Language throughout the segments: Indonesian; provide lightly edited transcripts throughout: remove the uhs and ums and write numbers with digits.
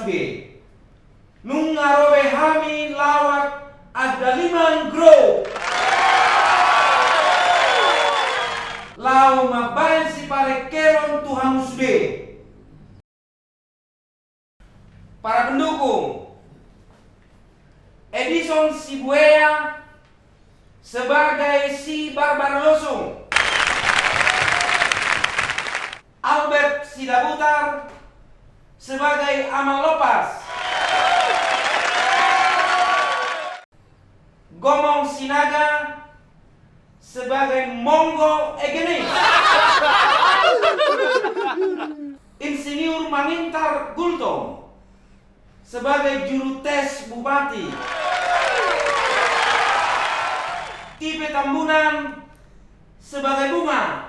be. Nung ngarowe hami lawak ada 5 grow. Lau mabayan si pare keron Tuhan be. Para pendukung, Edison Sibuea sebagai si Barbaroso, Albert Sidabutar sebagai Amal Lopas, Gomong Sinaga sebagai Monggo Egenis, Insinyur Manintar Gultom sebagai juru tes bupati, Tipe Tambunan sebagai bunga.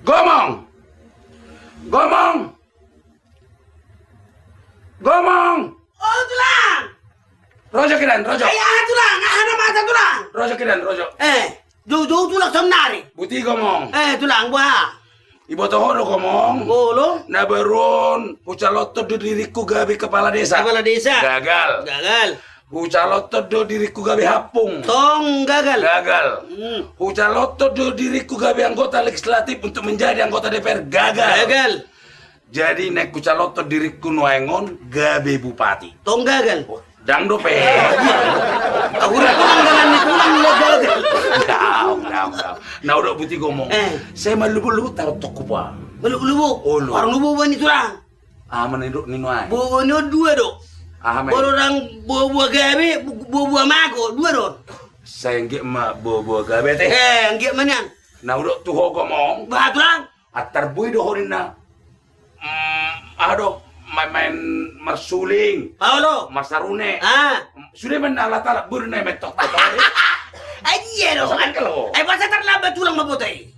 Gomong! Gomong! Gomong! Oh, tulang! Rojo kiran, rojo. Ayah, tulang! Ahana mata tulang! Rojo kiran, rojo. Jauh-jauh tulang sebenarnya. Buti gomong. Tulang buah. Ibu toho lo gomong. Bolo? Na berun, pucaloto do diriku gabi kepala desa. Kepala desa. Gagal. Gagal. Pucaloto do diriku gabi hapung. Tong gagal. Gagal. Pucaloto do diriku gabi anggota legislatif untuk menjadi anggota DPR. Gagal. Gagal. Jadi naik kucaloto diriku nuengon gabi bupati. Tong gagal. Dang dope. Udah tulang gagal nih, tulang gagal. Daw. Nah udah buti ngomong. Saya malu-malu taruh toko pa. Lubu. Oh, lu. Orang lubu ba ni tulang? Mana itu nino ay. Buah ni dua dok. Orang buah gabi, buah mago, dua dok. Saya nggak mah bawa gabe teh. Nggak manian. Nah udah tuh ngomong. Bah tulang. Atar boy dohorin na. Aduh, main marsuling. Paulo. Masarune. Sudah menala-tala burna metok. Iya dong. Kalau. Pasal terlambat tulang mabutay.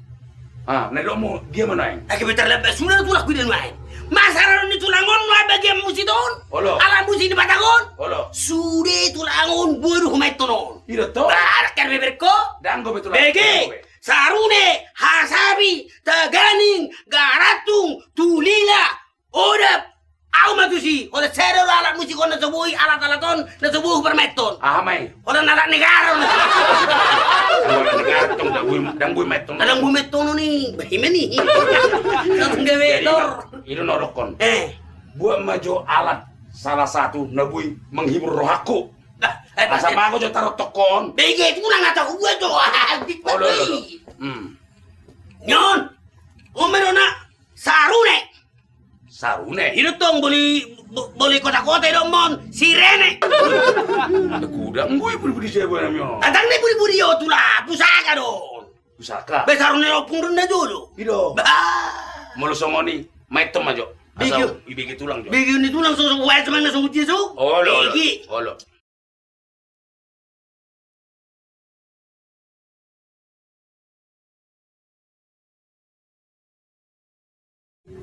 Nado mo dia mana yang? Akibat terlambat sudah tulang kuidan main. Masalah ni tulangon mo bagian musiton. Olo. Alam musi ni batagon. Olo. Sudah tulangon buru humay tonon. Ida to. Bakar beberko. Dango betul. Bege. Sarune, hasabi, taganing, garatung, tulila, odap, au matusi, oda sero alat musik on nasabuhi alat-alaton, nasabuhi permeton. May. Oda nalat negara. Negara tong dang bui metong. Adang bumeton ni, bahime ni. Satu gawetor. Itu norokon. Buat maju alat salah satu nabui menghibur roh aku. Asal aku jo taruh tokon. Bege itu nang tahu gua jo. Lo. Nyon. Omerona sarune. Sarune. Itu tong boleh kota-kota dong mon. Sirene. Kuda ngui budi saya namanya. Atang ni budi yo tula pusaka dong. Pusaka. Besarune opung rendah dulu. Ido. Mulu songoni maitom aja. Asal ibigi tulang jo. Bigi ni tulang so wae cuman na so so. Bigi. Olo.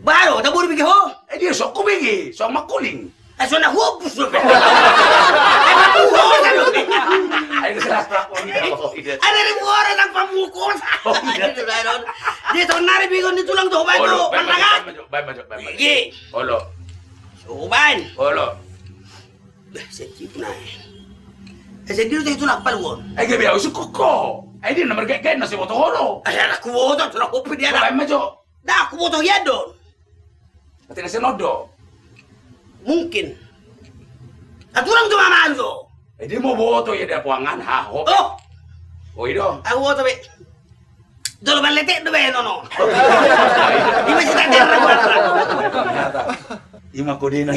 Baru tak boleh bigi ho. Dia sok kubigi, sok makuling. So na hopus lo. Apa tu ho kan lo. Ayo kelas prakon ida. Ada ribu orang nak pamukul. Dia to nari bigi ni tulang to ba to. Pandaga. Baik maju. Bigi. Olo. Soban. Olo. Sedih na. Sedih tu tulang palwon. Ege biar usuk koko. Dia nomor gak nasi motor horo. Ada aku bodoh tulang kopi dia. Baik maju. Dah aku bodoh ya don. Pati nasi nodo. Mungkin. Atulang tu mama tu. Dia mau boto ya dia puangan haho. Oh ido. Aku bodoh be. Dolo balete do be no. Di masih tak ada. Ima kodina.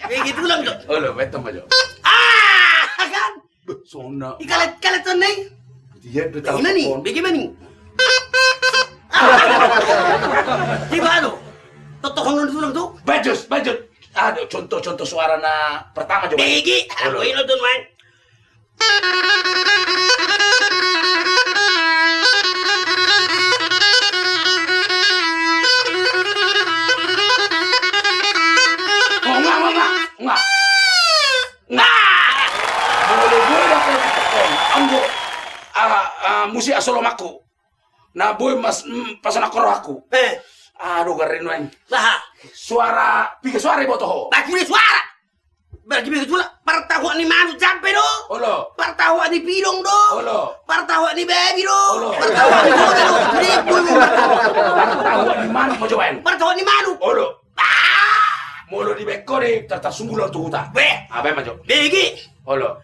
Begitu tulang tu. Olo betul maju. Kan. Sona. Ikalat tu nih. Dia tu tahu. Bagaimana? Di mana? Totohon tulang tu. Bajut. Ada contoh suara na pertama coba. Begi. Aku ini tuh main. Enggak. Boleh boy dapat tekon. Anggo musi asolomaku. Nah boy mas pasana korohaku. Aduh garin wen. Lah, Suara piga suara ibu toho. bagi ni suara. Bagi ni suara, partahu ni manu sampai do. Olo. Partahu ni pilong do. Olo. Partahu ni baby do. Olo. Partahu ni boda do. Jadi bulu Tahu di mana mau cobain? partahu ni manu. Olo. Molo di beko deh, tata sunggulan tuh hutan. Be, Apa yang maju? begi. Olo.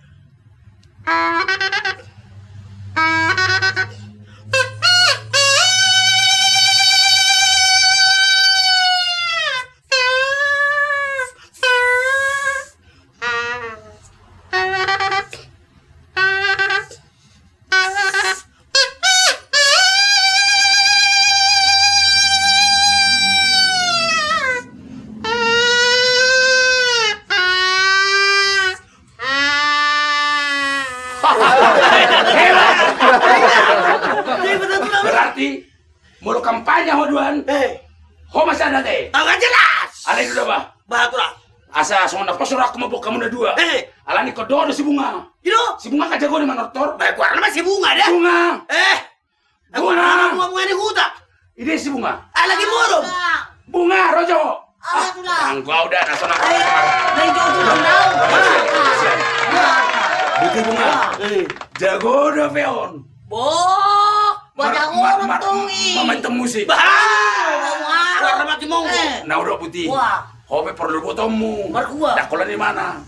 Berarti mulu kampanye hoduan. Ho masih ada teh. Agak jelas. Ada itu bah. Bahatulah. Asa sonda pasur aku mau kamu udah dua. Alani kodo si bunga. Gitu. Si bunga kajago di mana tor? Baik warna masih bunga dah. Bunga. Aku Bunga. bunga ni huta. Ini si bunga. Lagi murung. Bunga Rojo. Gua udah nasional. Butuh bunga. Jago udah peon. Momentum musik. Warna mati monggo. Nah udah putih. Hobe perlu botomu. Markua. Dakolan di mana?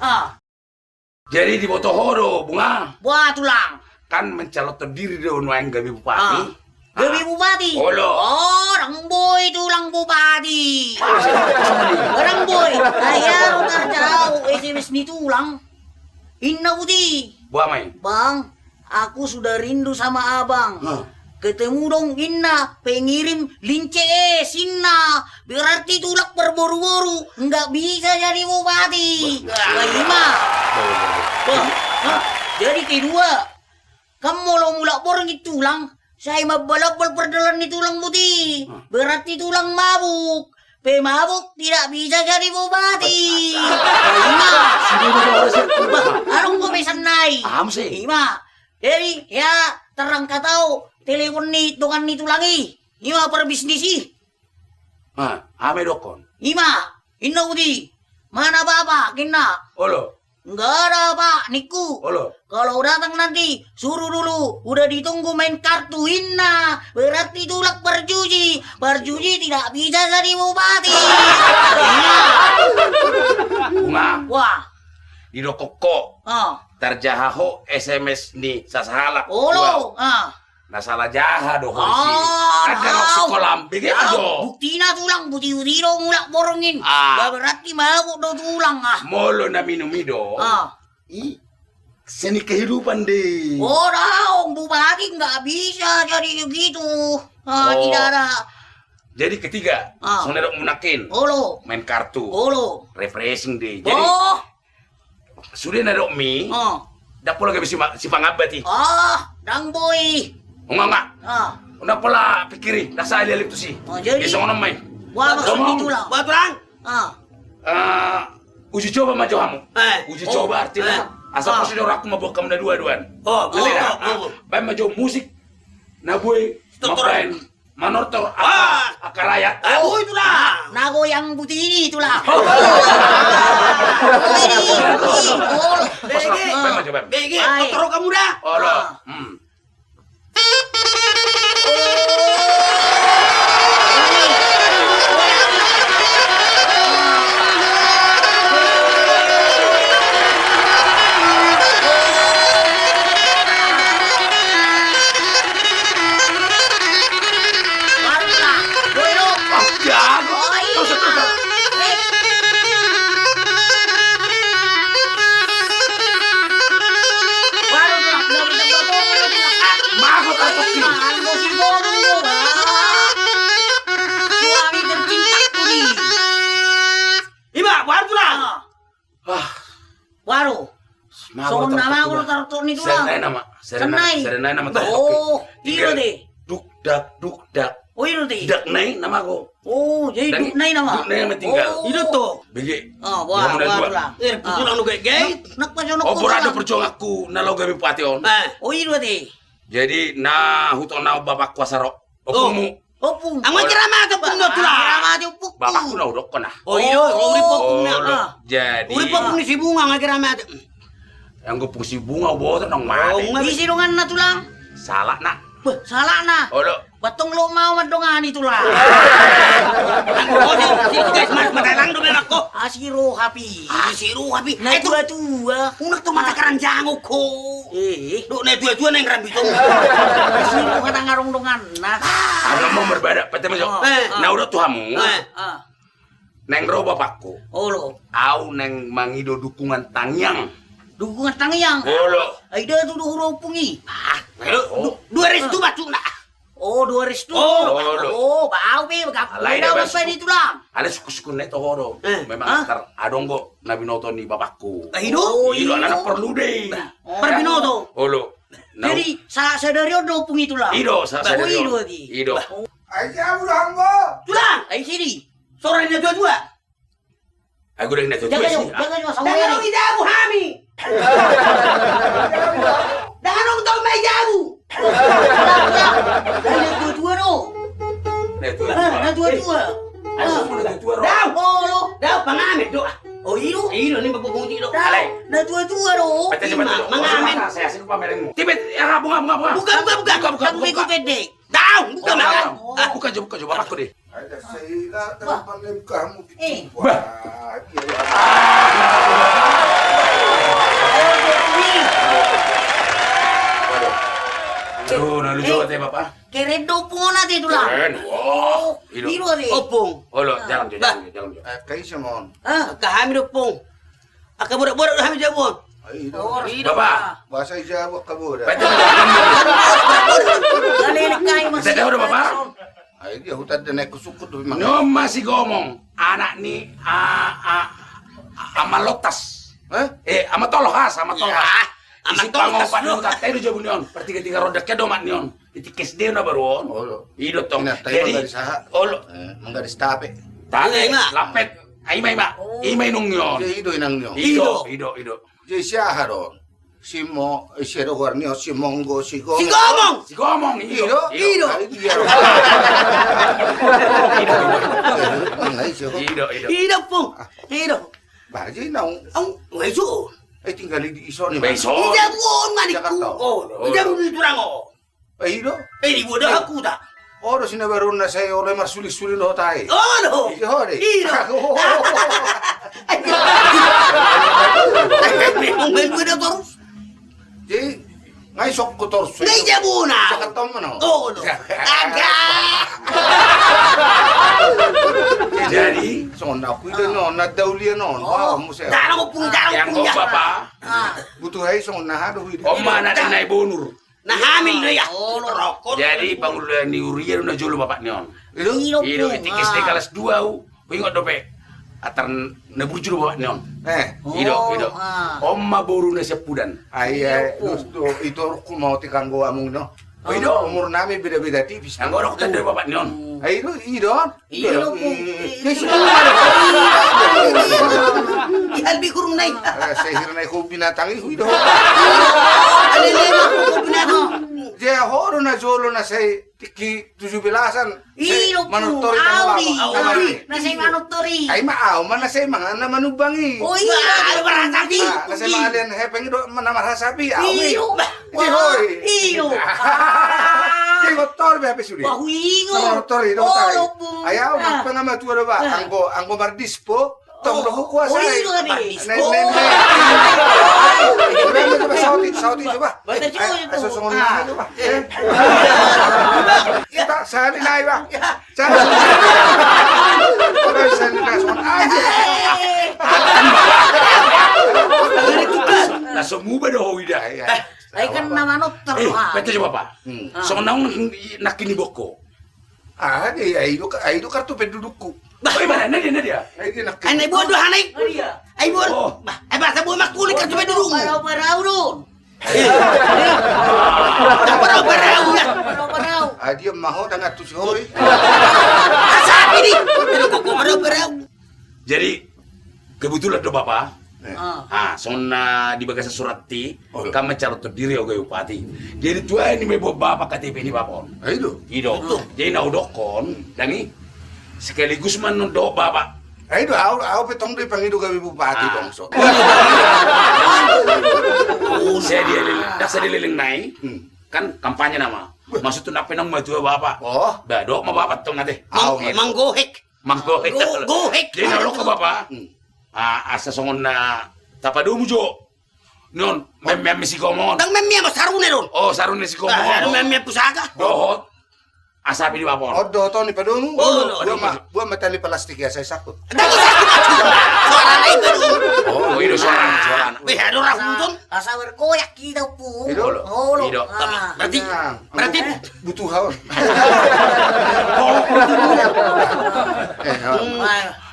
Jadi di boto horo bunga. Buah tulang. Kan mencalon terdiri di Unwang Gabi Bupati. Gabi Bupati. Olo. Oh, orang boy tulang Bupati. Orang boy. Ayah udah jauh SMS ni tulang. Inna Putih. Buah main. Bang, aku sudah rindu sama abang. Ketemu dong Inna, pengirim lince Sinna. Berarti tulak berburu-buru, nggak bisa jadi bupati. Kelima, jadi kedua, kamu mau mulak borong itu tulang, saya mabalak perdalan itu tulang putih. Berarti tulang mabuk. Pemabuk tidak bisa jadi bupati. Kelima, anong ko besan nai? Lima, jadi ya terang katau telepon ni dongan ni tulangi. Lima perbisnisi. Ame dokon. Lima, inna udi. Mana bapak kena? Olo. Enggak ada pak, niku. Olo. Kalau datang nanti suruh dulu. Udah ditunggu main kartu Inna. Berarti tulak berjuji. Berjuji tidak bisa jadi bupati. Bunga. Wah. Di dokoko. Terjahaho SMS ni sasahala. Olo. Nah salah jaha doh si. Ada sekolah begitu aja. Buktina tulang putih-putih mulak borongin. Berarti mabuk do tulang Molo na minumido. Seni kehidupan deh. Orang bupati nggak bisa jadi begitu. Tidak ada. Jadi ketiga, soalnya dok munakin. Olo. Main kartu. Olo. Refreshing deh. Jadi sudah nadok mie. Dapur lagi si pangabati. Dang boy. Enggak. Udah pola pikirin, dah saya lihat itu sih. Jadi. Besok ngomong main. Wah maksud itulah. Buat orang. Uji coba maju kamu. Uji coba artinya. Asal prosedur aku mau bawa kamu dua-duaan. Baik maju musik. Nah boy. Ngapain? Manortor akarayat. Itulah. Nago yang putih ini itulah. Begi, dokter kamu dah. Olo. Waru. So nama aku taruh ni tulang. Serenai nama. Senai. Serenai nama. Oh, iya deh. Duk dak Oh itu ti. Dak Nai nama ko. Oh jadi Duk Nai nama. Duk Nai nama tinggal. Oh. Itu tuh. Bege. Oh wah wah. Putulang nu gay. Nak pa jono Oh borado perjuang aku na lo gabi pati on. Oh itu ti. Jadi na huto na bapak kuasa ro. Okumu. Opung. Ang magkirama to pung no tulang. Ramati upuk. Bapakku na udok ko na. Oh iyo, uri popung na. lo. Jadi. Uri popung ni si bunga nga kirama. Yang gue fungsi bunga boto nang mati. Di silungan na tulang. Salah nak. Beh, salah na. Oh lo. Batong lo mau madongan itulah. Oh di guys mas matalang do menak ko. Asiro happy. Siru habi. Na tua. Unak to mata karanjang ko. Do na tua nang rambi to. Asiro kata ngarong dongan. Nah. Agak mau berbeda. Pete masuk. Nah udah tuhamu. Neng ro bapakku. Oh lo. Au neng mangido dukungan tangyang. Dukungan tangyang. Oh lo. Aida tu huruf pungi. Dua restu batu na. Oh, 2 restu. Oh, oh, bau be Alay na gak pa dito lang. Ada suku-suku neto horo. Memang akar adonggo na binoto ni bapakku. Ahido? Ilo anak perlu deh. Perbinoto. Oh lo. Jadi sa dario do pung itulah. Ido sa sa Oh, ido di. Ido. Aja udah hambo. Tulang. Ay sini. Sore na dua. Aku udah neto Jaga sih. yo, jaga yo sa Danganong wali. idabu hami. Danganong to may jabu. Ada dua no. Neto. Ada dua. Aku mau neto ro. Daw. Oh lo. Daw pangamet do. Oh ido. Ahido ni pagpupunti do. Alay. Na dua no. Pete cepat. Mangamen. Saya sih pamerengmu. Tibet ya bunga. Bukan. Bego gede. Daw, bukan makan. Bukan coba bapakku deh. Ada saya terpaling kamu Eh. gitu. Wah, Aduh, nah lu coba teh bapak. Keredo pun nanti tulang. Keren. Oh, Ido. Ido di. Opong. Oh lo, jalan jo. kayak semon. Kahami do pong. Aka budak-budak hami jabon. Ayo, Bapak. bahasa Jawa kamu dah. Pete. Galelik kayo mas. Kita udah bapak. Ayo dia hutan dan naik kusukut tuh memang. Nyom masih ngomong anak nih ama lotas. Ama tolohas, ama tolohas. Isi pangopat nion katanya udah jabun nion. Pertiga-tiga roda kedomat nion. Itikis dia na baruon. Oh lo. Ido tong. Ina tayo dari saha. Oh lo. Menggaris tape. Tane lapet. Ay may nung nion. Jadi ido inang nyo. Ido. Jadi siapa dong? Simo, siapa warnio, si monggo, si gomong. Si gomong. Si ngomong Ido. Ido. Ido pong. Ido. Baji nang, Ang weso. tinggal di iso nih. Beso. Ijabon maniku. Jakarta. Oh, ijabon di turango. Ido. Di bodoh aku dah. Oh, do sini baru na saya oleh marsuli-suli no tai. Oh no. Ido deh. Ido. Memang berbeda terus. Jadi ngai sok ko torso. Ngai jabuna. Sa katong no. Oh no. Agak. Jadi So na kuida no, na daulia no. Wow, mo saya. Darang ko pun darang yang punya. bapak. Butuh hai so na hado kuida. Oma na naik bonur. Nah hamil do ya. Rokok. Jadi pangulan ni urian na jolo bapak nion. Ido Ido itikis de kelas 2 u. Ingot dope. Atar na bujur bapak nion. Ido. Oma boru na sepudan. Ay, itu ko mau tikanggo among no. Ido. Umur namin beda-beda tipis. Yang gorok tanda bapak nion. Ay, ido. Ido po. Ihalbi kurung nai. Sehir na ko binatang ido. Alilema ko pinatong. Dia horo na jolo na say tiki 17-an. Ido po. Manutori Audi. Nasa manutori. Ay maaw man na say mga na manubangi. Oh Ano iya. ba tadi? Na say mga alien hepeng do manamarasabi. Iyo. Di hoy. Iyo. Kay motor be apesuri. Bahuingo. Motor ido tay. Oh, po. Ayaw magpangamatura ba? Anggo mardispo. Tong do kuasa. Oh, ido ni. Saudi coba. Bata coba itu. Susungon na coba. Kita sali na iba. Sali. Oke, sali na susungon. Na semua do ida. Ay kan nama no terus. Pete coba pak. So naung nakini boko. Aido kartu pendudukku. Bagaimana dia? Aido nak. Ay bodoh hanay. Ay Oh. bodoh. Ay basta buat makulit ka tuloy dulu. Parau-parau dun. Parau-parau ya. Parau-parau. Dia maho dan atu si hoy. Sabi ni. Pero kok marau. Jadi kebetulan do Bapak. Ah. Sonna di bagasa surati, Oh. kami calon terdiri oke upati. Jadi tua ini mebo Bapak KTP ini Bapak. Aido. Ido. Jadi na udokon, dangi sekaligus manundok Bapak. Aido au petong di pangido gawi bupati dong so. Saya dililing naik, kan kampanye nama. Maksud tuh napenang maju Bapak. Oh. Badok mau Bapak tuh ngade. Manggohek. Manggohek. Gohek. Jadi na udok ke Bapak. Asa songon na tapadu mujo. Non, mem si komon. Dang memia mo sarune ron. Oh, sarune si komon. Sarune memia pusaka. Dohot. Asabi di Bapak. Odo to ni padomu. Gua matali plastik ya saya sakut. Dang suara lain baru. Oh, itu suara. Weh, ada orang nonton. Asa berkoyak kita pu. Ido. Oh, lo. Ido. Ah. Berarti butuh haun.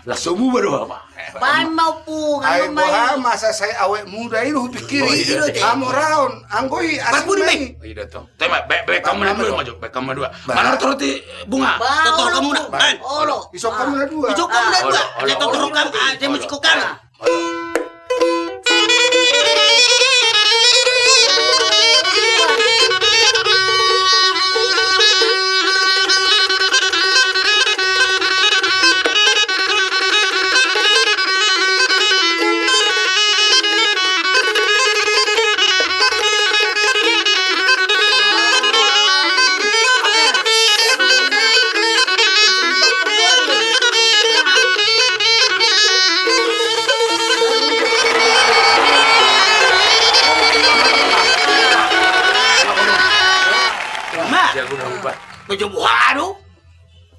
Lah semua baru Bapak. Pan mau pu Ay kalau boha main. masa saya awet muda itu pikiri. Ido, teh. Kamu raun, anggoi Bapak ni, asli. Iya tuh. Tema baik kamu na dua maju, baik kamu dua. Ba. Mana roti bunga? Toto kamu nak. Oh, lo. Isok kamu na dua. Ijo kamu dah dua. Olo, Toto olo. rokam ada musik kokang. Ma, Jago dah ubah. tujuh buah tu.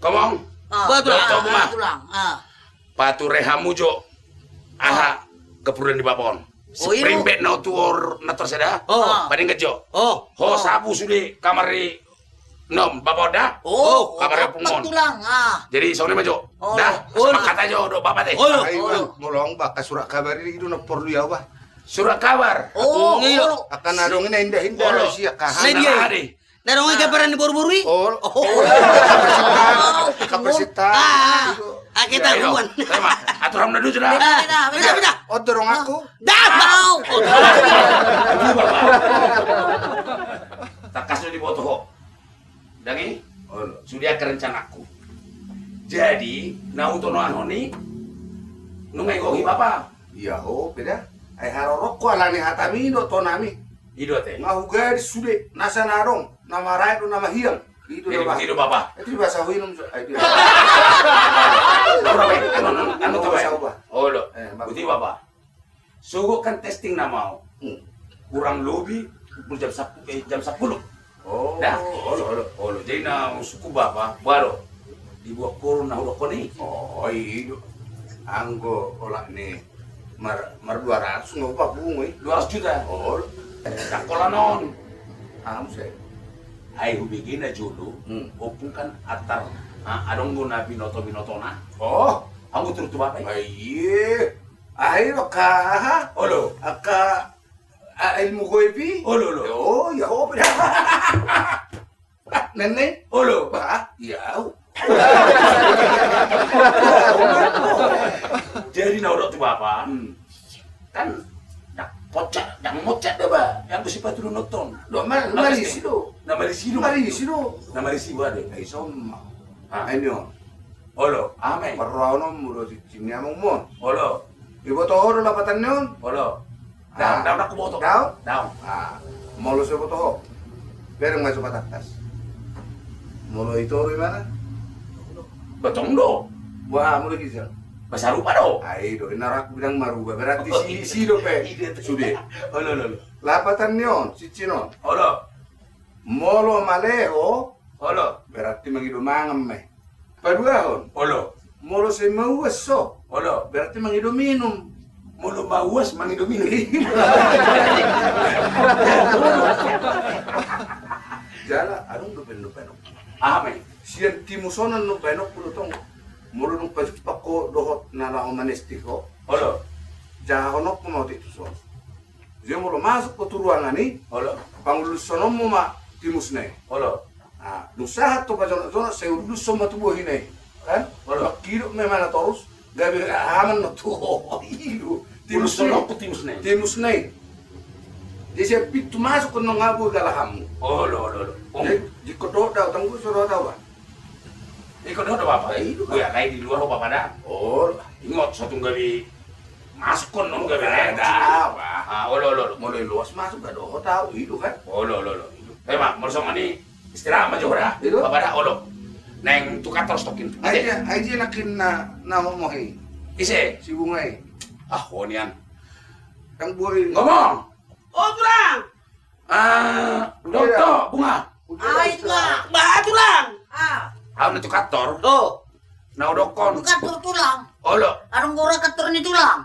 Komong. Ah, Betul, betul, Bang. Tulang. Ah. Patu rehamu jo. Aha, kepuruan di Bapon. Oh, iya, Sprimbet no tuor nator seda. Oh. Pading kejo. Oh. Ho sabu sudah kamar di nom Bapak dah. Oh, kabarnya dapat pungon. tulang. Ah. Jadi soalnya maju. Oh. Dah, Oh. sepakat aja do Bapak teh. Oh. Ayo molong baka surat kabar ini itu na perlu ya wah. Surat kabar. Oh, Iya. oh. Akan adong ini indah-indah Olo. siya Nah, kahan. dia. Ade. Darong ay kaparan ni buru-buru. Oh, kapasitas. Kita kuan. Tema, aturan udah dulu sudah. Beda. Oh, dorong aku. Dah. Tak kasih di foto ho. Dangi, Oh, sudah ke rencanaku. Jadi, na untuk noanoni, nungai gohi Bapak. iya ho, beda. Ay harorok ko alani hatami do tonami. Ido teh. Ngahuga di sude nasa narong nama rai do nama hiang. Itu Jadi dah. begitu Bapak. Itu bahasa hinum. Ay dia. Anu tuh bahasa Bapak. ubah. Oh lo, Bapak. begitu Bapak. Sugo kan testing na mau. Kurang lebih jam 10. Oh, Dah. olo. Oh lo, jadi na suku Bapak baru dibuat kurun na udah koni. Oh, itu. Anggo olak ni mar 200 ngopak bungoy. 200 juta. Oh, Tak kola non. am saya. Ai hubigin na julu. Opung kan atar. Adong guna binoto na. Oh, Aku turut Bapak. aye. Ayo ka. Oh lo. Aka ilmu goipi. Oh lo. Oh, ya ho beda. Nene, Oh lo. ba? Ya. Jadi na udah tuh Bapak. Kan dak pocak, dak mocak deh Pak. Yang bersifat turun nonton. Do mari sido. Nama di sini. Mari sido. Nama di sini ada. Ay somma. Ah. Ayo. Olo, ame. Parrano mulo di sini among mon. Olo, Ibo to horo lapatan yon. olo. Ah. Daun aku botok. Daun? Daun. Ah, molo sa boto ho. Bereng masuk patatas. Molo itu ori mana? Betong do. Wah, molo kisah. Bahasa rupa do. Ay, do inarak bilang maruba. Berarti si do pe. Sude. Olo, olo. Lapatan yon, si Cino. Olo, Molo maleho, olo. berarti mangidumangam me. Paduahon. Olo, Molo sa mauwaso, olo. berarti mangiduminum. Mulu bawas mangidumino. Jala, anong dupen-dupen? Ame. Siyan timusonan no benok pulo tong. Molo nung pagpako dohot na manestiko. Olo, Jahonok mo dito so. Diyan mo masuk ke turuangan ni, olo. pangulusonon mo ma timus na eh. Olo. Ah, dosa to pa zona se udu soma tu buah ini. Kan? Kalau kilo memang terus gabi aman no tu. Ilu. Timus nih. Timus nei. Dia siap pintu masuk ke nongabu galaham. Oh, lo. Di kodok dah tangguh suruh tahu kan? Ikut udah apa? Gue ya kayak di luar apa pada? Oh, Ingat satu gabi masuk kon non gabi ada. Ah, lo. Mulai luas masuk gak doh tahu itu kan? Oh, lo. Mak, mau sama nih istirahat aja udah. Itu? Apa dah? Oh, lo. Neng tukar terus tokin. Aja nakin na homohi. Ise. Si bungai. Ah, honian. Kang boy. Ngomong. Oh, tulang. Dokter, bunga. Itu lah. Bah, tulang. Aku nanti kantor. Oh. Nah, dokon. Bukan tulang. Oh, lo. Arung gora katur ni tulang.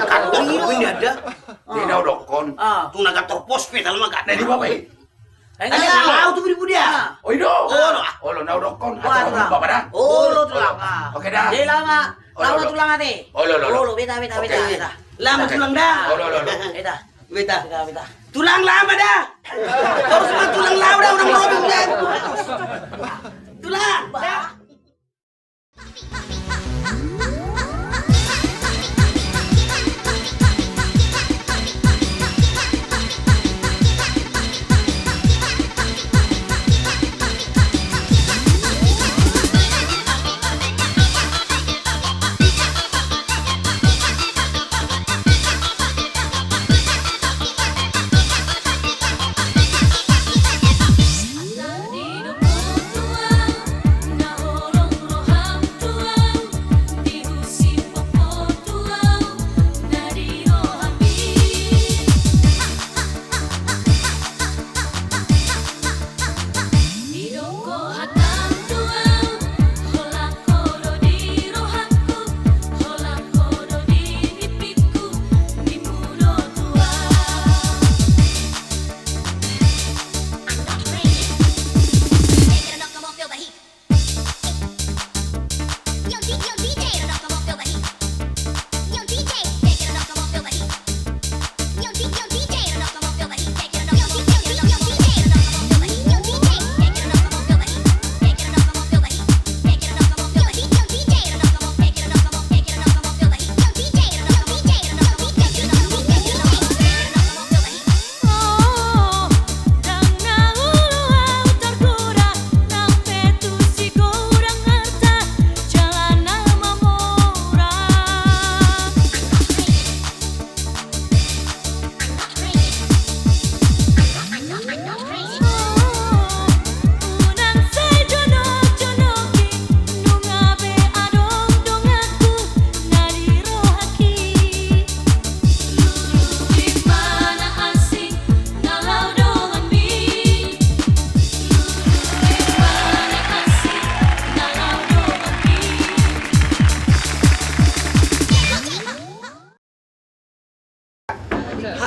Kantor ini ada. Ini dokon. Tuna kantor pos pedal mah gak Nah, di bawah ini. Tahu tuh beribu dia. Oh, itu. Oh, lo. Nah, dokon. Bapak dah. Oh, lo tulang. Oke dah. Jadi lama tulang ate. Oh, lo. Beta. Lama tulang dah. Oh, lo. Beta. Tulang lama dah. Terus mah tulang lama dah orang robong dah. Tulang.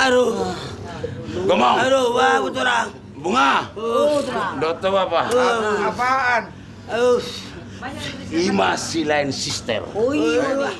Aduh. Ngomong. Aduh, wah, orang. Bunga. Dokter apa? Apaan? Aduh. Ima silain sister. Oh iya.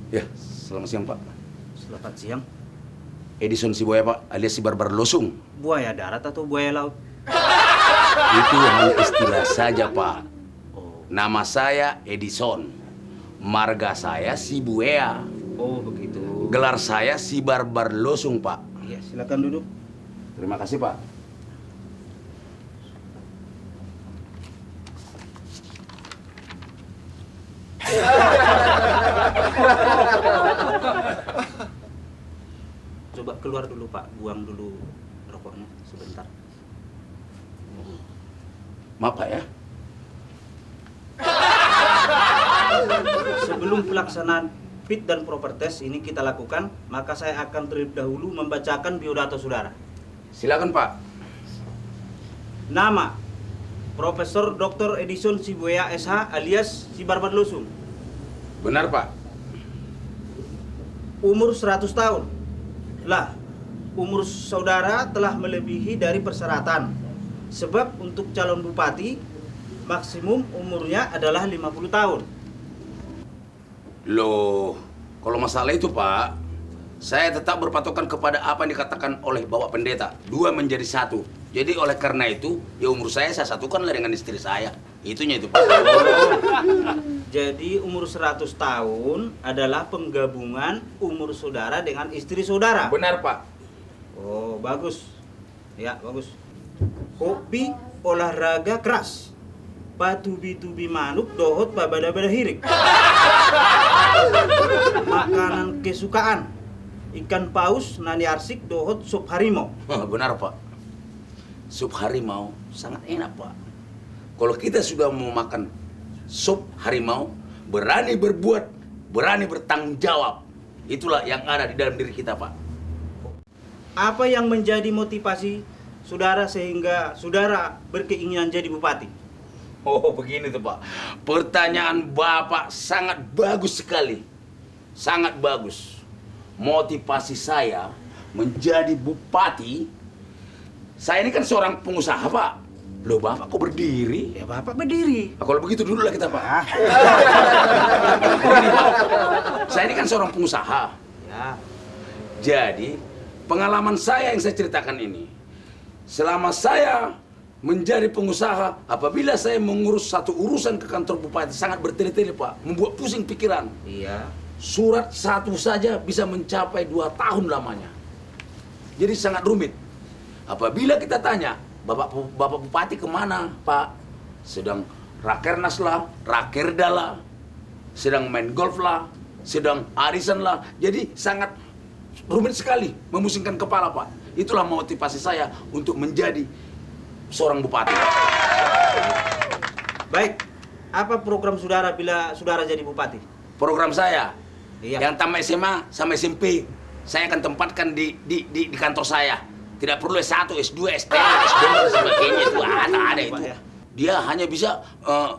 Ya, selamat siang Pak. Selamat siang. Edison si buaya Pak, alias si barbar losung. Buaya darat atau buaya laut? Itu hanya istilah saja Pak. Oh, Nama saya Edison. Marga saya si buaya. oh begitu. Gelar saya si barbar losung Pak. Ya, silakan duduk. Terima kasih Pak. Coba keluar dulu Pak, buang dulu rokoknya sebentar. Maaf Pak ya. Sebelum pelaksanaan fit dan proper test ini kita lakukan, maka saya akan terlebih dahulu membacakan biodata saudara. Silakan Pak. Nama Profesor Dr. Edison Sibuya SH alias Si Barbar Lusung. Benar Pak. Umur 100 tahun. Lah, umur saudara telah melebihi dari persyaratan. Sebab untuk calon bupati maksimum umurnya adalah 50 tahun. Loh, kalau masalah itu Pak, saya tetap berpatokan kepada apa yang dikatakan oleh Bapak Pendeta. 2 menjadi 1. Jadi oleh karena itu, ya umur saya satukanlah dengan istri saya. Itunya itu Pak. Jadi umur 100 tahun adalah penggabungan umur saudara dengan istri saudara. Benar Pak. Oh, bagus. Ya, bagus. Hobi olahraga keras. Patubi-tubi manuk dohot babada-bada hirik. Makanan kesukaan. Ikan paus nani arsik dohot sup harimau. Benar Pak. Sup harimau sangat enak Pak. Kalau kita sudah mau makan sup harimau, berani berbuat, berani bertanggung jawab. Itulah yang ada di dalam diri kita Pak. Apa yang menjadi motivasi saudara sehingga saudara berkeinginan jadi bupati? Oh begini tuh Pak. Pertanyaan Bapak sangat bagus sekali. Sangat bagus. Motivasi saya menjadi bupati, saya ini kan seorang pengusaha Pak. Loh Bapak kok berdiri? Ya Bapak berdiri. Nah, kalau begitu dulu lah kita Pak. Begini Pak, saya ini kan seorang pengusaha. Ya. Jadi pengalaman saya yang saya ceritakan ini, selama saya menjadi pengusaha, apabila saya mengurus satu urusan ke kantor bupati sangat bertele-tele Pak, membuat pusing pikiran. Iya. Surat satu saja bisa mencapai 2 tahun lamanya. Jadi sangat rumit. Apabila kita tanya, Bapak Bupati kemana Pak? Sedang rakernas lah, rakerda lah, sedang main golf lah, sedang arisan lah. Jadi sangat rumit sekali, memusingkan kepala Pak. Itulah motivasi saya untuk menjadi seorang bupati. Baik, apa program saudara bila saudara jadi bupati? Program saya, Iya. yang tamat SMA sama SMP, saya akan tempatkan di kantor saya. Tidak perlu S1, S2, S3, S2 dan sebagainya itu ada itu. Ya. Dia hanya bisa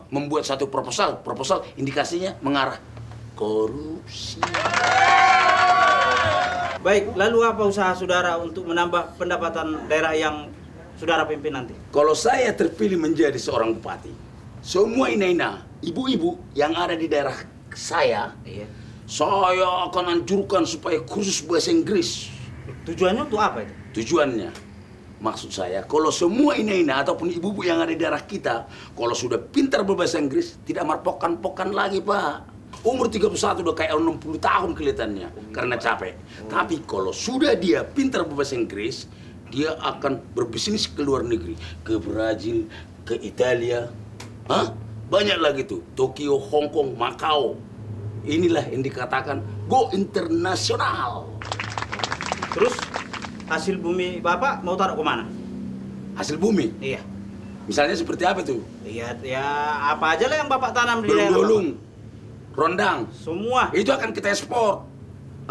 membuat satu proposal indikasinya mengarah korupsi. Baik, lalu apa usaha saudara untuk menambah pendapatan daerah yang saudara pimpin nanti? Kalau saya terpilih menjadi seorang bupati, semua ina-ina, ibu-ibu yang ada di daerah saya, Iya. saya akan anjurkan supaya kursus bahasa Inggris. Tujuannya untuk apa itu? Tujuannya, maksud saya, kalau semua ina-ina ataupun ibu-ibu yang ada di daerah kita, kalau sudah pintar berbahasa Inggris, tidak marpokan-pokan lagi, Pak. Umur 31 udah kayak 60 tahun kelihatannya, karena capek. Tapi kalau sudah dia pintar berbahasa Inggris, dia akan berbisnis ke luar negeri. Ke Brazil, ke Italia. Hah? Banyak lagi tuh. Tokyo, Hong Kong, Macau. Inilah yang dikatakan go internasional. Terus hasil bumi Bapak mau taruh ke mana? Hasil bumi? Iya. Misalnya seperti apa tuh? Iya, ya apa aja lah yang Bapak tanam di daerah. Dolung-dolung, rondang. Semua. Itu akan kita ekspor.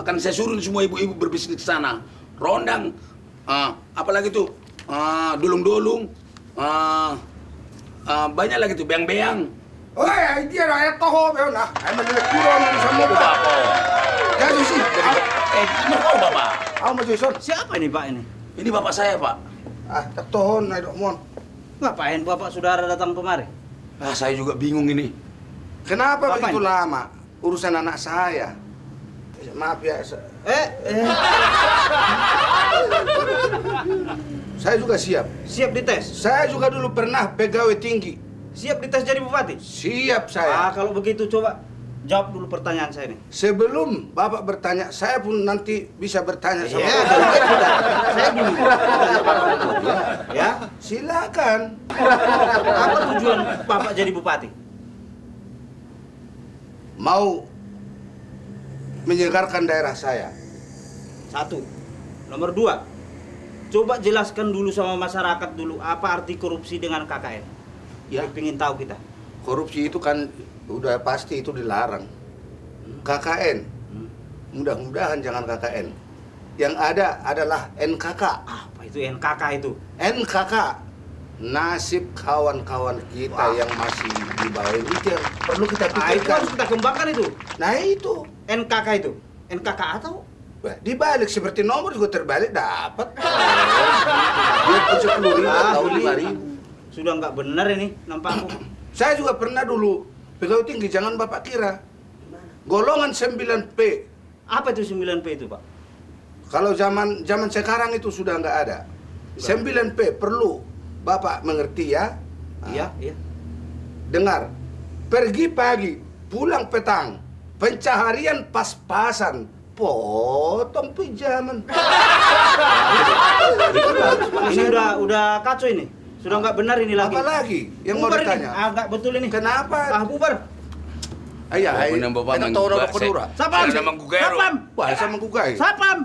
Akan saya suruh semua ibu-ibu berbisnis ke sana. Rondang, apalagi tuh? Dolung-dolung, banyak lagi tuh, beang-beang. Oi, dia rakyat toho, nah, emang dia kurang sama Oh, Bapak. Bapak. Jadi sih, Ini tahu Bapak? aku mau Jason. Siapa ini Pak ini? Ini Bapak saya, Pak. Tak tohon, naik dok mon. Ngapain Bapak saudara datang kemari? Saya juga bingung ini. Kenapa Ngapain? begitu lama urusan anak saya? Maaf ya, saya juga siap. Siap dites? Saya juga dulu pernah pegawai tinggi. Siap dites jadi bupati? Siap saya. Kalau begitu coba jawab dulu pertanyaan saya ini. Sebelum Bapak bertanya, saya pun nanti bisa bertanya sama Iya, Bapak. saya gini. Ya, Silakan. apa tujuan Bapak jadi bupati? Mau menyegarkan daerah saya. 1. Nomor 2. Coba jelaskan dulu sama masyarakat dulu apa arti korupsi dengan KKN. Ya. Pengen tahu kita. Korupsi itu kan udah pasti itu dilarang. KKN mudah-mudahan jangan KKN. Yang ada adalah NKK. Apa itu NKK itu? NKK, nasib kawan-kawan kita yang masih di bawah itu yang perlu kita Itu pikirkan. harus kita kembangkan itu. Nah itu, NKK itu. NKK atau? dibalik seperti nomor juga terbalik dapat. Dia pun 10.000 atau 5.000. Sudah nggak benar ini nampakku. Saya juga pernah dulu pegawai tinggi, jangan Bapak kira. Golongan 9P. Apa itu 9P itu, Pak? Kalau zaman sekarang itu sudah nggak ada. 9P perlu Bapak mengerti ya. Iya, iya. Dengar, pergi pagi, pulang petang, pencaharian pas-pasan, potong pinjaman. Ini udah kacau ini. Sudah nggak benar ini lagi. Apa lagi yang mau Bubar ini. ditanya? Nggak betul ini. Kenapa? Bubar. Ayah, Bapak nang bapak kita tahu menggugah, orang kedura. Sapam. Saya menggugah, Sapam. Wah, saya menggugai. Sapam.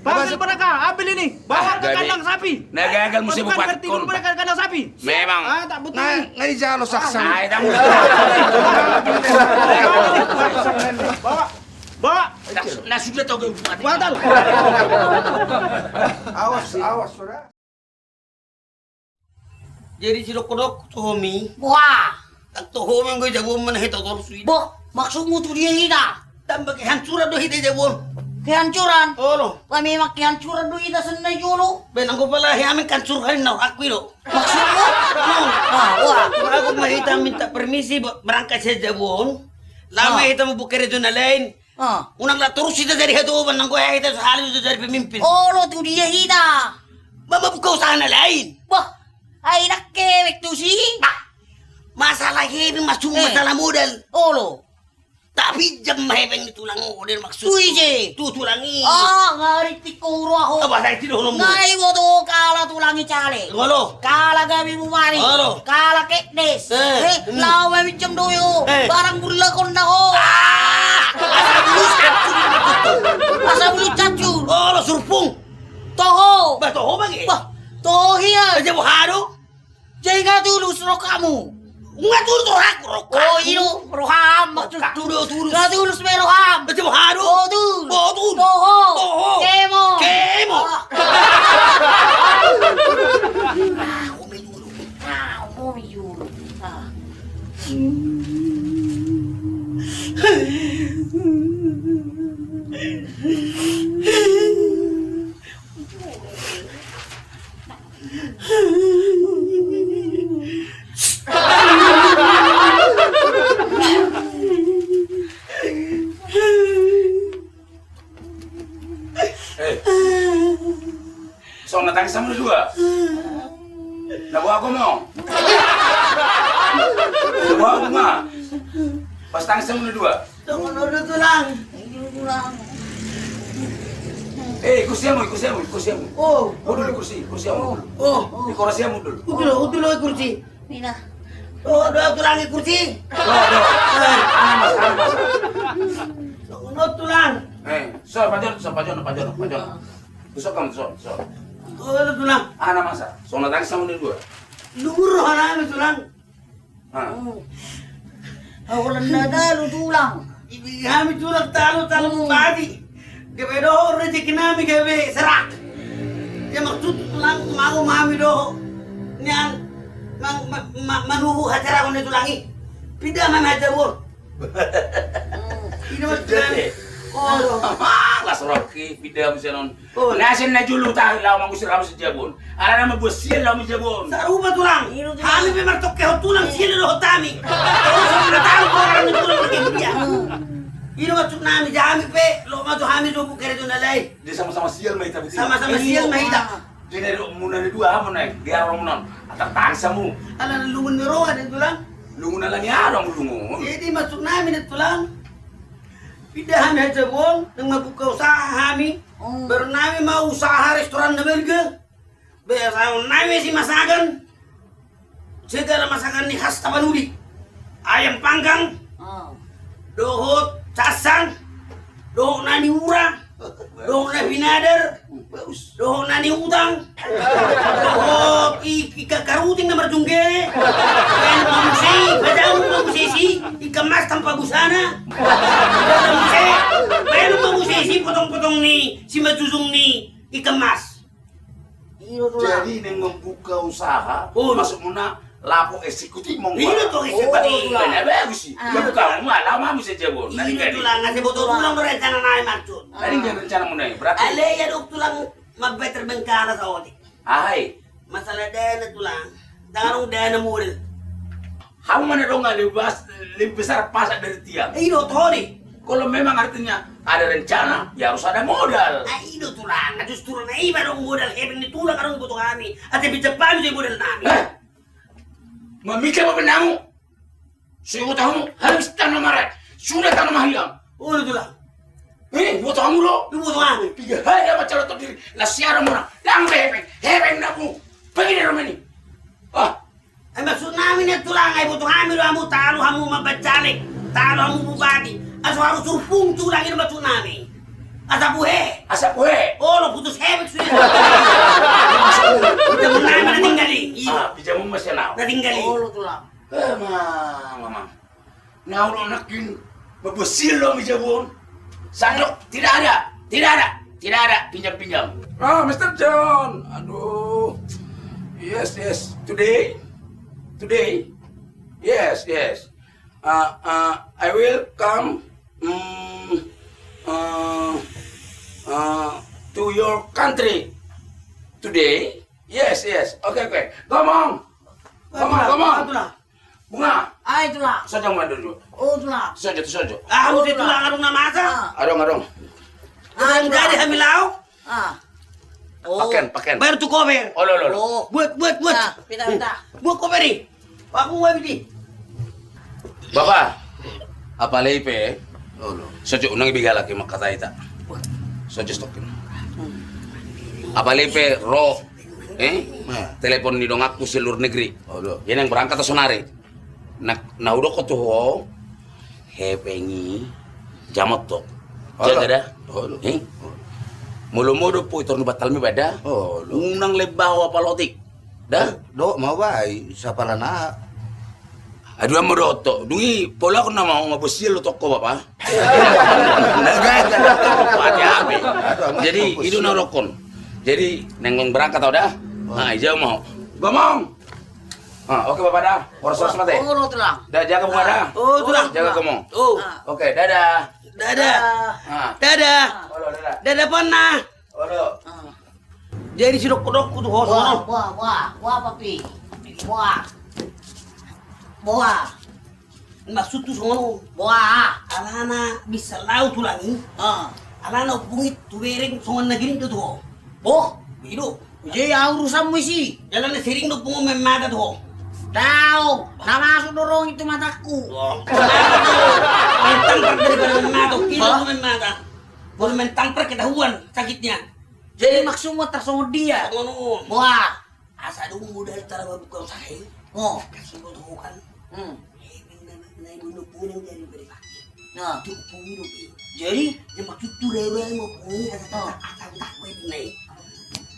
Panggil mereka, ambil ini. Bawa ke gabi. kandang sapi. Nah, gagal mesti Masukkan buat berarti dulu mereka ke kandang sapi. Memang. Tak betul Nah, ini. ngai jalo saksan. Nah, tamu. Bawa. Nah, sudah tahu ke mati. Batal. Awas, saudara. Jadi si dok Tomi, Wah, tak Tomi yang gue jago mana hita terus itu. boh, maksudmu tuh dia hina. Tambah kehancuran do hita jago. Kehancuran. Oh lo, Kami mak kehancuran doh hina senai jolo. benang ko pala yamin kancur hari nau aku lo. Maksudmu? Wah. Aku mah hita minta permisi berangkat saya jago. Lama hita mau buka region lain. Unang lah terus hita dari hatu benang ko hita halus dari pemimpin. Oh, lo tuh dia hina. Mama buka usaha lain. Wah, ay nakewek tuh sih. Masalah ini masuk masalah modal. Oh, lo. Tapi jam mahebeng tulang model maksud. Tuh je. Tu tulangi. Ngaritik ko uro ako. Apa saya tidak ngomong. Ngai mo tuh kala tulangi cale. Ngolo. Kala gabi bumari. Ano? Kala kekdes. Eh. Lawa minjam doyo. Eh. Barang bulakon na ko. Asa bulu cacur. Oh, lo surpung. Toho. Ba to bagi. Wah, toho hiya. Aja buhado. Jaga dulu suruh kamu. Nga turu aku rokak. Oh, ino. Roham. Maksud. Turu. Gak tulus may roham. Aja buhado. Oh, dul. Oh, dul. Toho. Toho. Kemo. Kemo. Umi dulu. Umi dulu. So natangis sama lu dua. Nabuha ako mo. Nabuha ako nga. Pas tangis sama lu dua. Tunggu dulu tulang. Kursi mo. Oh. Dulu kursi mo. Oh. Di kursi mo dulu. Utulo kursi. Mina. Oh, doa tulangi kursi. Do. Ana mas. Tunggu tulang. So pajon. Tusok kamu, tusok. Oh, tulang. Ana masa. So natangis sama lu dua. Luhur hanami tulang. Ako lang nadalo tulang. Kami tulang talo pagi. Gabe do rezeki nami gabe serak. Ya maksud tulang mau mami do. Nyang manuhu hacara ko tulangi. Pindah mami hajar. Ini mas tulangi. Oh, Las rocky video misalnya Oh. nasin na julu tahu lau mangusir kamu sejabun. Ala nama bos sial lau sejabun. saruba tulang. Kami memang toke tulang sini lo tami. Terus sudah tahu orang itu tulang lagi dia. Ini maksud nami jami pe lo matu kami do bukere do nalai. Dia sama-sama sial mah tapi Sama-sama sial mah ida. Dia dari muna dari dua hamun naik. Dia orang munan. Atak tangsamu. Ala lumun mero ada tulang. Lungu na lang yarong lungu. Jadi maksud nami na tulang. Pindah kami aja bol, nang mabuka usaha kami. Baru nami mau usaha restoran na belga. Biasa nami si masakan. Segala masakan ni khas Tapanuli. Ayam panggang, dohot, casang, dohot nani ura, dohot na binader, dohot nani udang, dohot ika karuting na marjunggere, kaya mamusay, padang mamusay si, ika mas tanpa busana, mamusay, kaya potong nih si macusung nih ikemas. Iyo tulang. Jadi neng membuka usaha, Oh. masuk muna lapo eksekutif mong Ini tuh eksekutif. Benar bagus sih. Ah. Ya bukan, mah lama bisa jabon. Nari Ini gani. tulang ngasih botol tulang berencana naik maksud. Nari gani rencana munai. Berarti. Ale ya dok tulang magbeter bengkana sa odi. Hai, Masalah dana tulang. Darong dana model. kamu mana dong nggak lebih besar pasak dari tiang? Ido tori. Kalau memang artinya ada rencana, ya harus ada modal. Ido tulang. Justru na iba dong modal hebeng ni tulang karong butuh kami. Ate bicapan si modal nami. Memikir apa benamu? Saya tahu habis tanah maret, sudah tanah mahilang. Oh tulang. Buat kamu loh. Ibu butuh kami. Tiga hari apa calon diri, lah siara mana? Lang hebeng naku. Pergi dari rumah ini. Ay maksud namin na tulang ay butuh kami lo hamu talo hamu mabacalik. Talo hamu bubati. Aso harus surpung tulang ini maksud namin. Asa buhe. Asap gue. Oh lo putus hebek sudah. Kita menang na tinggali. Pijamu masih nau. Na tinggali. Oh tulang. Mama. Nau lo nakin bebesil lo mijabun. Sandok tidak ada. Pinjam. Mr. John. Aduh. Yes. Today. Yes. I will come to your country today. Yes. Okay. Come on. Tulang. Bunga. Ay tulang. Saja mau dulu. Oh tulang. Saja. Hamu di tulang arung na masa. Adong. Ang dari hamilaw. Oh. Paken. Bayar tu cover. Oh, lo. Oh. Buat. Pita. Buat cover ni. Aku mau beli. Bapak, apa leipe? Saja unang ibigala kay makata ita. Saja stokin. Apa leipe ro? Telepon ni dong aku seluruh negeri. Yan yang berangkat ke sonari. Naudo ko to ho. Hepengi jamot to. Jaga dah. Mulu-mulu po ito batal mi bada. Unang lebaw apa lotik. Dah. Do mau baik siapa lana? Aduh mo do to. Dungi pola ko na mau ngabusil lo toko bapa. Pati. Jadi itu narokon. Jadi neng berangkat tau dah. Nah, ijau mau. Gomong. Oke bapak dah. Poros mate. Oh tulang. Dah jaga bunga dah. Oh, tulang. Jaga gomong. Oh. Oke, dadah. Dadah. Dadah. Dadah pana. Jadi si dok tuh hosono. Wah, papi. Wah. Maksud tuh sono. Wah. Alana bisa lau tulangi. Alana pungit tu bereng songan negeri itu tuh. Oh, Hidup. jadi urusanmu sih. Jalan sering tuh pungu memada tuh. Tahu, nah masuk dorong itu mataku. Mentang daripada memada, kita tuh memada. Boleh mentang ketahuan sakitnya. Jadi maksudmu tersongod dia. Ngono. Wah. Asa dong modal tara buka usaha. Oh. Kasih butuh kan. Na ibu punang dari beri pagi. Nah, Tuh pungi dong. jadi Dia maksud tuh rewel mau pungi asa tak kue naik.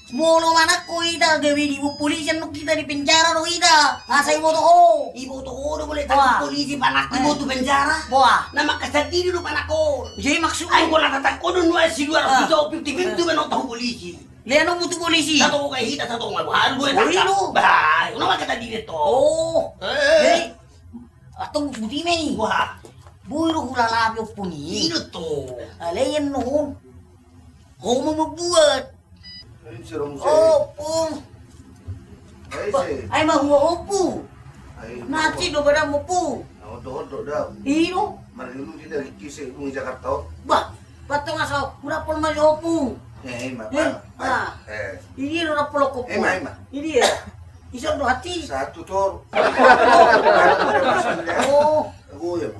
Mono mana ko ida gawe di polisi no kita di penjara no ida. Asa ibu to oh. Ibu tuh udah boleh Wah. takut polisi panak ibu tuh penjara. Wah. Nama kasar diri lu panak ko. Jadi maksud Ay ko natatak ko dun wa si luar bisa 50-50 man tahu polisi. Liano butuh polisi. Satu ko kay hita satu ko mahal gue Oh, ino. Bah, ano kata diri to. Oh. Jadi atong buti may. Wah, Buro hula labyo puni. ino to. Alayan no. Homo mabuat. Sirong Oh. Ay mahuwa opo. Naci do pada mo po. Odo daw. Ino. Marilu di dari kisah kung Jakarta. Bah, bato nga sa mura pol may opo. Ma. Ini ro polo ko po. Ma. Ini ya. Isang do hati. Satu tor. Oh. Aku ya.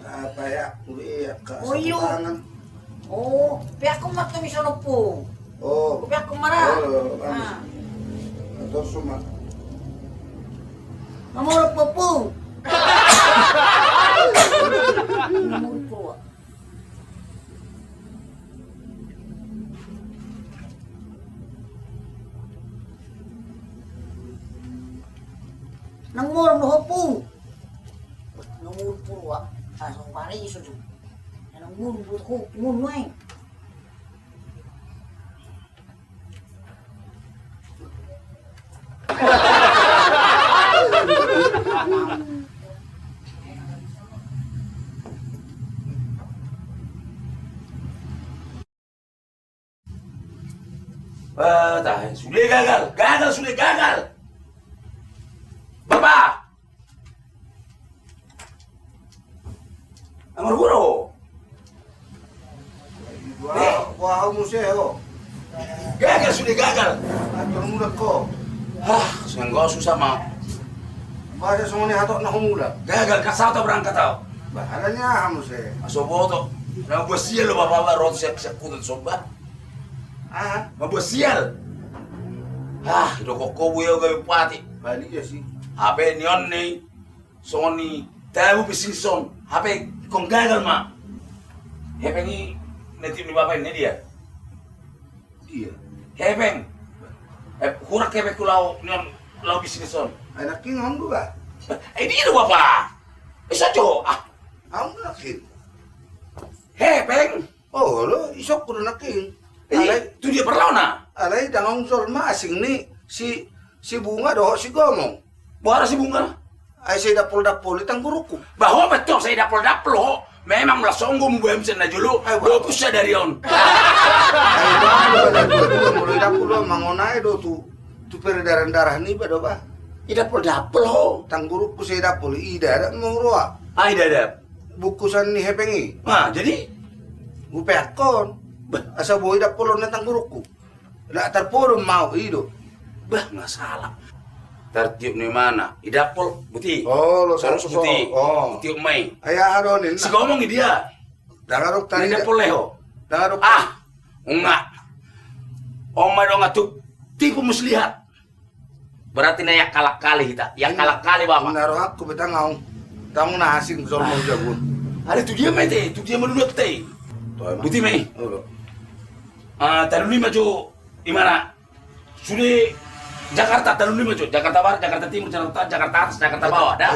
Apa ya? Oh, iyo. Oh, pihak ko matumi sa po. Oh. Pihak ko mara. Terus semua. Namoro po po. Namoro po. nang murang dohopu. Nang murang purwa. Asong pare iso jo. Nang murang butuh ngun wae. Sudah gagal, sudah gagal. Bapak, amar guru. Wah, museo. Gagal, sudah gagal. Atur muda ko. Senang kau susah mau. Bahasa semua ni hatok nak muda. Gagal, kasau tau berangkat tau. Bahalanya museo. Masuk foto. Nah, buat sial lo bapak rot siap kutut sobat. Buat sial. Hidup kok buaya gawe pati. Balik ya sih. HP nion nih, Sony, tahu bisnis son. HP kong gagal mak. HP ni nanti ni bapak ini dia. Iya. HP, hurak HP kulau nion lau bisnis son. Anak king hong juga. Dia tu bapak. Sajo Hong nakin. HP. Oh, lo isok kudu nakin. Tu dia perlawan. Alay dangang sol ma asing ni si bunga doh si gomong. Buara si bunga. Ay saya dapol itang guruku. Bahwa betul saya dapol ho. Memang lasonggo mbuem sena julu. Bopus saya dari on. Ay dapol mulai dapol mangonai do tu peredaran darah ni ba do ba. Dapol ho. Tang guruku saya dapol ida mau roa. Ai dadap. Bukusan ni hepengi. Jadi Upeakon. Asa boy dapol na tang guruku. La tarporo mau ido. Nggak salah. Tertiup ni mana? Idapol buti. Oh, lo Sarus buti. Oh. Tiup mai. Ayah adonin. Si ngomong dia. Dangarok tadi. Idapol leho. Dangarok. Enggak. Oma dong atuh tipu muslihat. Berarti na yak kalak kali kita. Yang kalak kali bapak. Naruh aku betangau. Tamu na asing sol mau jagun. Ada tu dia mai teh, tu dia menurut teh. Buti mai. Oh. Talun lima jo dimana? Sudah Jakarta, talun lima jo. Jakarta Barat, Jakarta Timur, Jakarta Atas, Jakarta Bawah. Dah.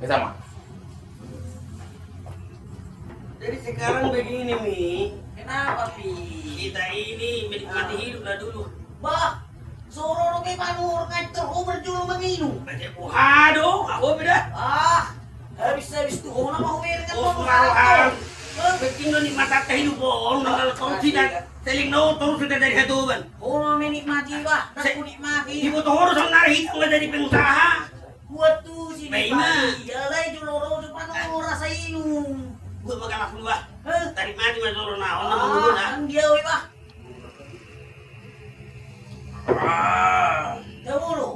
Kita mah. Jadi sekarang begini Mi. Kenapa, Pi? Kita ini menikmati hidup dah dulu. Bah, suruh kay panur ngatur ko berjulu manginum. Baca buhado, aku beda. Habis tuh na mahuwir ka Oh, marahal. Betingno ni mata hidup ko. Nang kalau tidak teling no terus sudah dari hatuban. Ono menikmati ba? Nikmati. Ibu tuh harus ngarahit nggak jadi pengusaha. Buat tuh si Baima. Jalai juloro sa panur rasa inum. Gue bakal langsung bah. Tadi mati mas orang naon na Ang giyaw ba? Tawuro.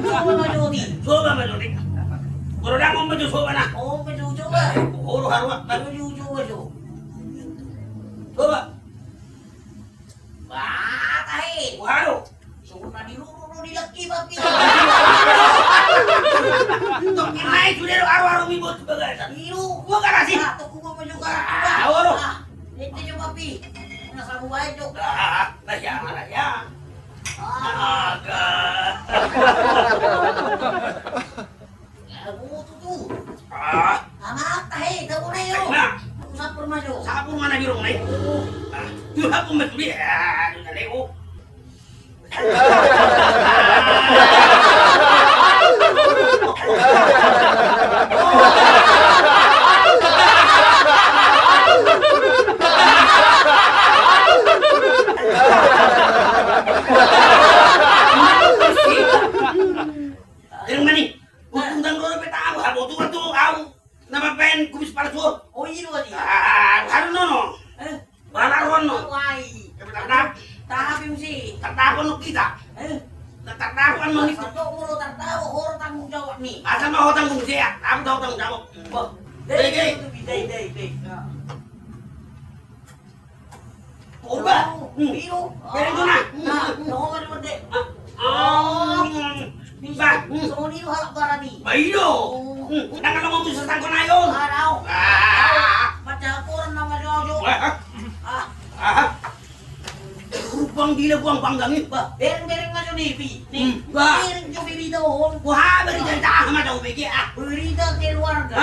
Sama majodi. Coba mas Odi. Kalau dah ngomong tu coba nak. Oh, coba. Huru haruak. Coba. Coba. Tahe. Buhado. Suruh na diruro di laki papi. Tok kinai sudah aru-aru mibot bagai. Iru. Gua kan asih. Tuh kuma mo juga. Awaro. Ito yung papi. Nasa buhay jo. Layang. Aga. Buto tuh. Ah, Tahe, tabo na yun. nah, Usapur majo. sabun mana birong nai? Tu aku mesuli ya, na leo. Yang mani? Utang ko pe tahu, habo tu au. Nama pen kumis palsu. Oh, iya doon di. Haru no. Balaron no. Why? Tatap, Tahapin si. tatapon no kita. Tatapon mo ni. Satu mulut tertawa, orang tanggung jawab nih. Asa mau tanggung jawab? Aku tahu tanggung jawab. Dei. Oba. Biru. Bereng tu nak. Nah, nomor mende. Ba. Semua ni halak barani. Baido. Nang kalau mau bisa tangkon ayon. Araw. Baca Quran nama jojo. Rupang gila buang panggangin. Bereng-bereng aja itu nih, Pi. Nih, Wah. kirim ke berita on. Wah, berita dah sama tahu BG ah. Berita keluarga.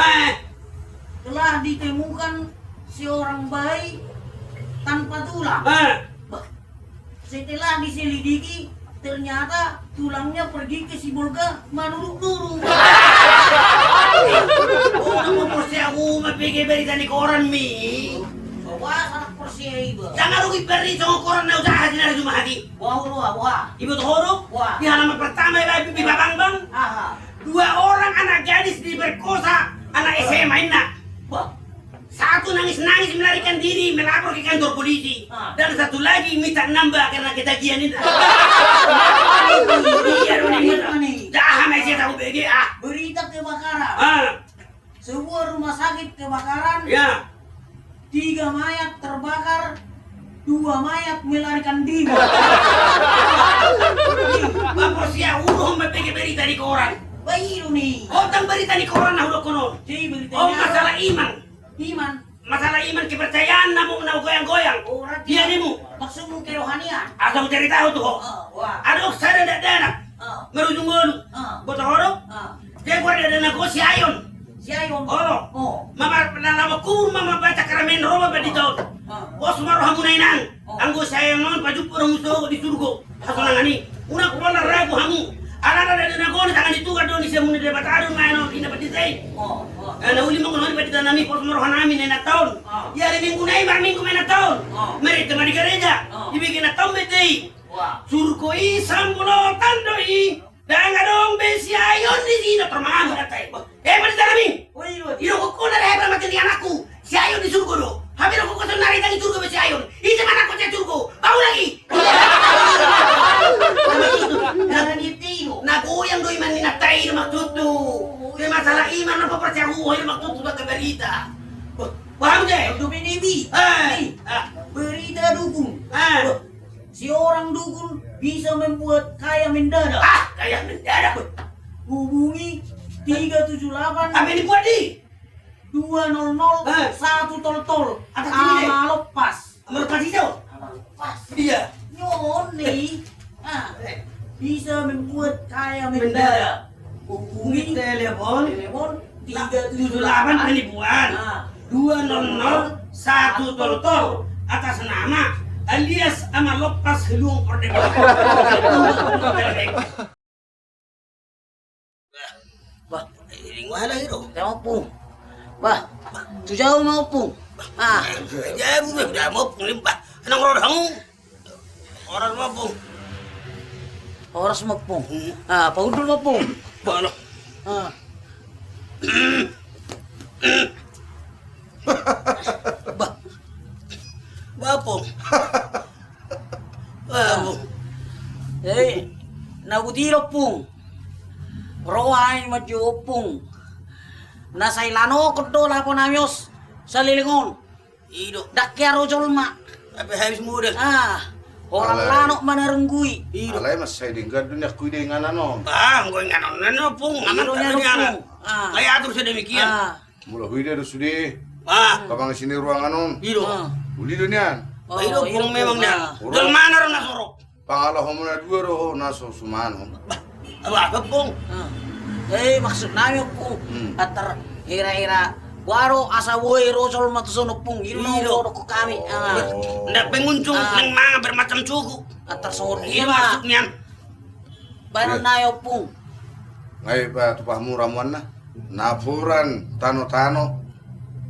Telah ditemukan seorang bayi tanpa tulang. Setelah diselidiki, ternyata tulangnya pergi ke si Bolga manuruk-nuruk. Oh, nama persia aku BG berita di koran mi. Wah, anak persia ibu. Jangan rugi beri sama koran na usaha sinar cuma hati. Wah. Ibu tuh huruf. Wah. Di halaman pertama ya Bibi Bang. Aha. 2 orang anak gadis diperkosa anak SMA ini. Wah. Satu nangis-nangis melarikan diri melapor ke kantor polisi. Dan satu lagi minta nambah karena ketagihan itu. Iya, Nih. dah masih tahu BG ah. Berita kebakaran. Sebuah rumah sakit kebakaran. Ya. 3 mayat terbakar, 2 mayat melarikan diri. Bapak sia uruh BG berita di koran. Bayi lu nih. Otang berita di koran nah udah kono. Jadi beritanya. Oh masalah iman. Iman. Masalah iman kepercayaan namu goyang-goyang. Orang Dia nimu. maksudmu kerohanian. Asal cari tahu tuh. Wah. Aduh saya ada dana. Merujung-merujung. Bota horok. Dia gua ada dana gua si Ayon. Si Ayon. Oh. Mama nama kur mama baca karamen roba bedi tahun. Bos maroh hamunainan. Anggo saya non paju purung musuh di surga. Hasunangani. Una kuala ragu hamu. Ada dana gua tangan itu kan doni saya muni debat adu main ini dapat disai. Ana uli mo kono bedi tanami bos maroh hanami nena tahun. Ya hari minggu nai bar minggu mena tahun. Mereka mari gereja. Dibikin na tahun bedi. Surko isam kulo tandoi. Danga dong besi ayon di sini termangan datai. Beri tanami. Iro ko na rehab mati di anakku. Si ayon di surga do. Habis aku kosan nari tangi surga besi ayon. Ije mana ko cek surga. Bau lagi. Jangan ditiru. Nah goyang doi man ninatai maksud tu. Ke masalah iman apa percaya huwai maksud tu baga berita. Paham je? Hidup ini Bi. Berita dukun. Si orang dukun bisa membuat kaya mendadak. Kayak mendadak. Hubungi 378 Apa ini buat di? 200 1 tol. Atas ini deh. Ama lepas. Merupakan itu? Lepas. Iya. Nyoni. Bisa membuat kaya mendadak. Hubungi Telepon 378 penipuan 200 1 tol atas nama alias ama lepas helung perdebatan. Bah, Ini wala hero. saya mau Bah, tu jauh mau pung. Ya, udah mau limpah. Kenang orang orang mau Horas mau pung. Paudul mau pung. Bano. Bapong. Bapong. Nagutiro pung. Rohay madyo pung. Nasailano kodo lapo namios sa lilingon. Ido. Dakyaro jolma. Apa habis muda? Orang Alay. lano manarunggui. Ido. Alay mas saya dinggar dunia kuide ngananon. Gue nganon nano pung. Aman Ido tak nya dunia pung. Kayak atur sedemikian. Mula huide do sudi. Kapang sini ruang anon. Ido. Uli dunian. Ido pung memang dah. Pung. Dol mana ron nasoro? Pangalaw mo na dua ro naso sumano. Apa pung? Maksud namin pung. Atar ira-ira. Waro asa woy rosol matusono pung. Iro ko kami. Ndak penguncung nang mga bermacam suku. Atar sor Ini masuk niyan. Bayan nayo pung. Ngay pa tupah mo ramuan na. Napuran tano-tano.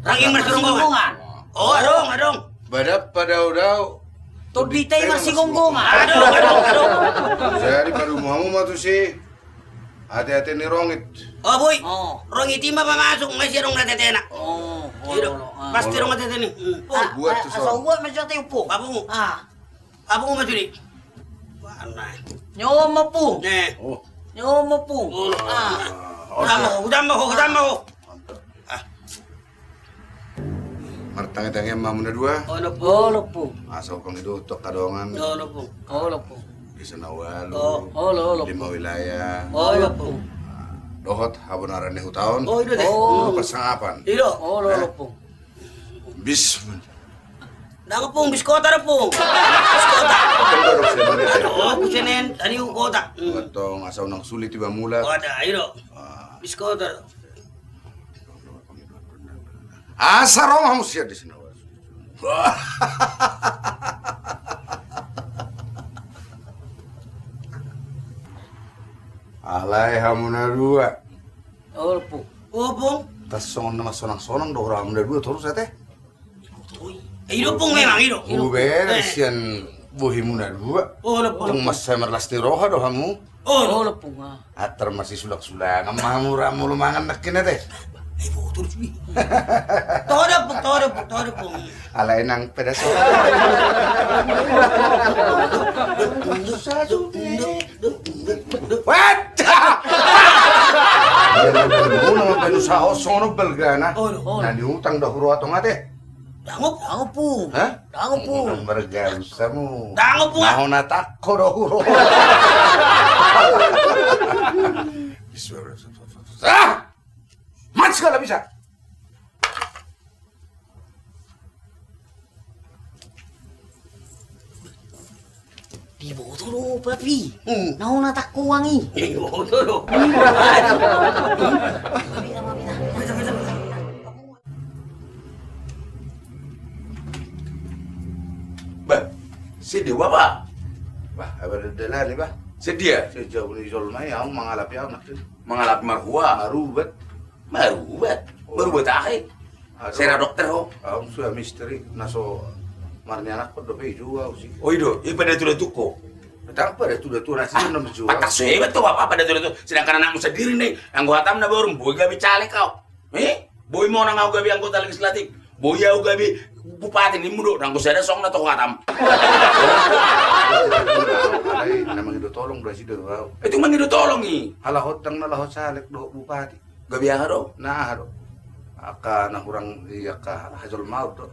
Ranging berseronggongan. Oh, adong. Badap padaw-daw. Tuditay masih gonggongan. Adong. Jadi baru mau matu si. Hati-hati ni rongit. Oh, boy. Oh. Rong itimba pa masuk, may sirong natetena. Ido. Pasti rong natetena. buat tu Asa so. uwa medyo tayo po. Apa mo? Apa mo masuri? Wala. Nyawa mo po. Oh. Nyawa mo po. Hudam mo. Martang-tangnya mamu na dua. Ono po. Olo po. Asaw pang idutok kadongan. Ono po. Olo po. Bisa nawalu. Olo po. 5 wilayah. Ono po. Dohot habonaran ni hutaon. Oh, ido deh. Pasangapan. Ido. Olo po. Bismillah. Nako pong biskota na pong. Biskota. Tunggu dok saya balik. Oh, kusinin. Ani kota. Atong asa unang sulit tiba mula. Ada, ayo. Bis kota. Asa Roma musia di sini. Alay hamuna dua. Opo. Opong. Tas songon nama sonang-sonang do hamuna dua terus ya teh. Ayo pong memang ayo. Beres yan buhi muna dua. Oh, lepong. Tung mas saya merlas ni roha do hamu. Oh, Opo nga. Atar masih sulak-sulak. Amamu ramu lumangan nakin teh. Ay, motor cuy. Todo pong. Alay nang pedaso. What? Muna nga penusaho sono belgana. Nani utang dahulu atong ate. Dango. Dango po. Ha? Dango po. Ang margarusa mo. Dango po nga. Naho na takko dahulu. Ah! Mats ka lang bisa. Di botolo, papi. Nauna tak kuwangi. Ay, motor. Bah, si Dewa pak. Bah, apa dala ni bah? Sedia Sejauh ni Zolmai, aku mengalami apa nak? mengalap marhua. Marubat. Marubat. Marubat akhir. Saya dokter ho. Aku sudah misteri, naso marni anak pada juga sih. Oh ido, ini pada tuh tuko. Tak apa dah tu nasi nama jual. Patah sehebat tuh apa pada tuh. Sedangkan anakmu sendiri nih, yang gua hatam na baru boy gabi caleg kau. Boy mau nang gabi anggota legislatif. Boy au gabi bupati ni mudo, nang gua sada song na to hatam. Ay, namang itu tolong dah sih dah. Itu mang ido tolong nih. Halahot tang nalahot salek do bupati. Gabi yang do. Nah, do. Aka na kurang iya ka hajol maut do.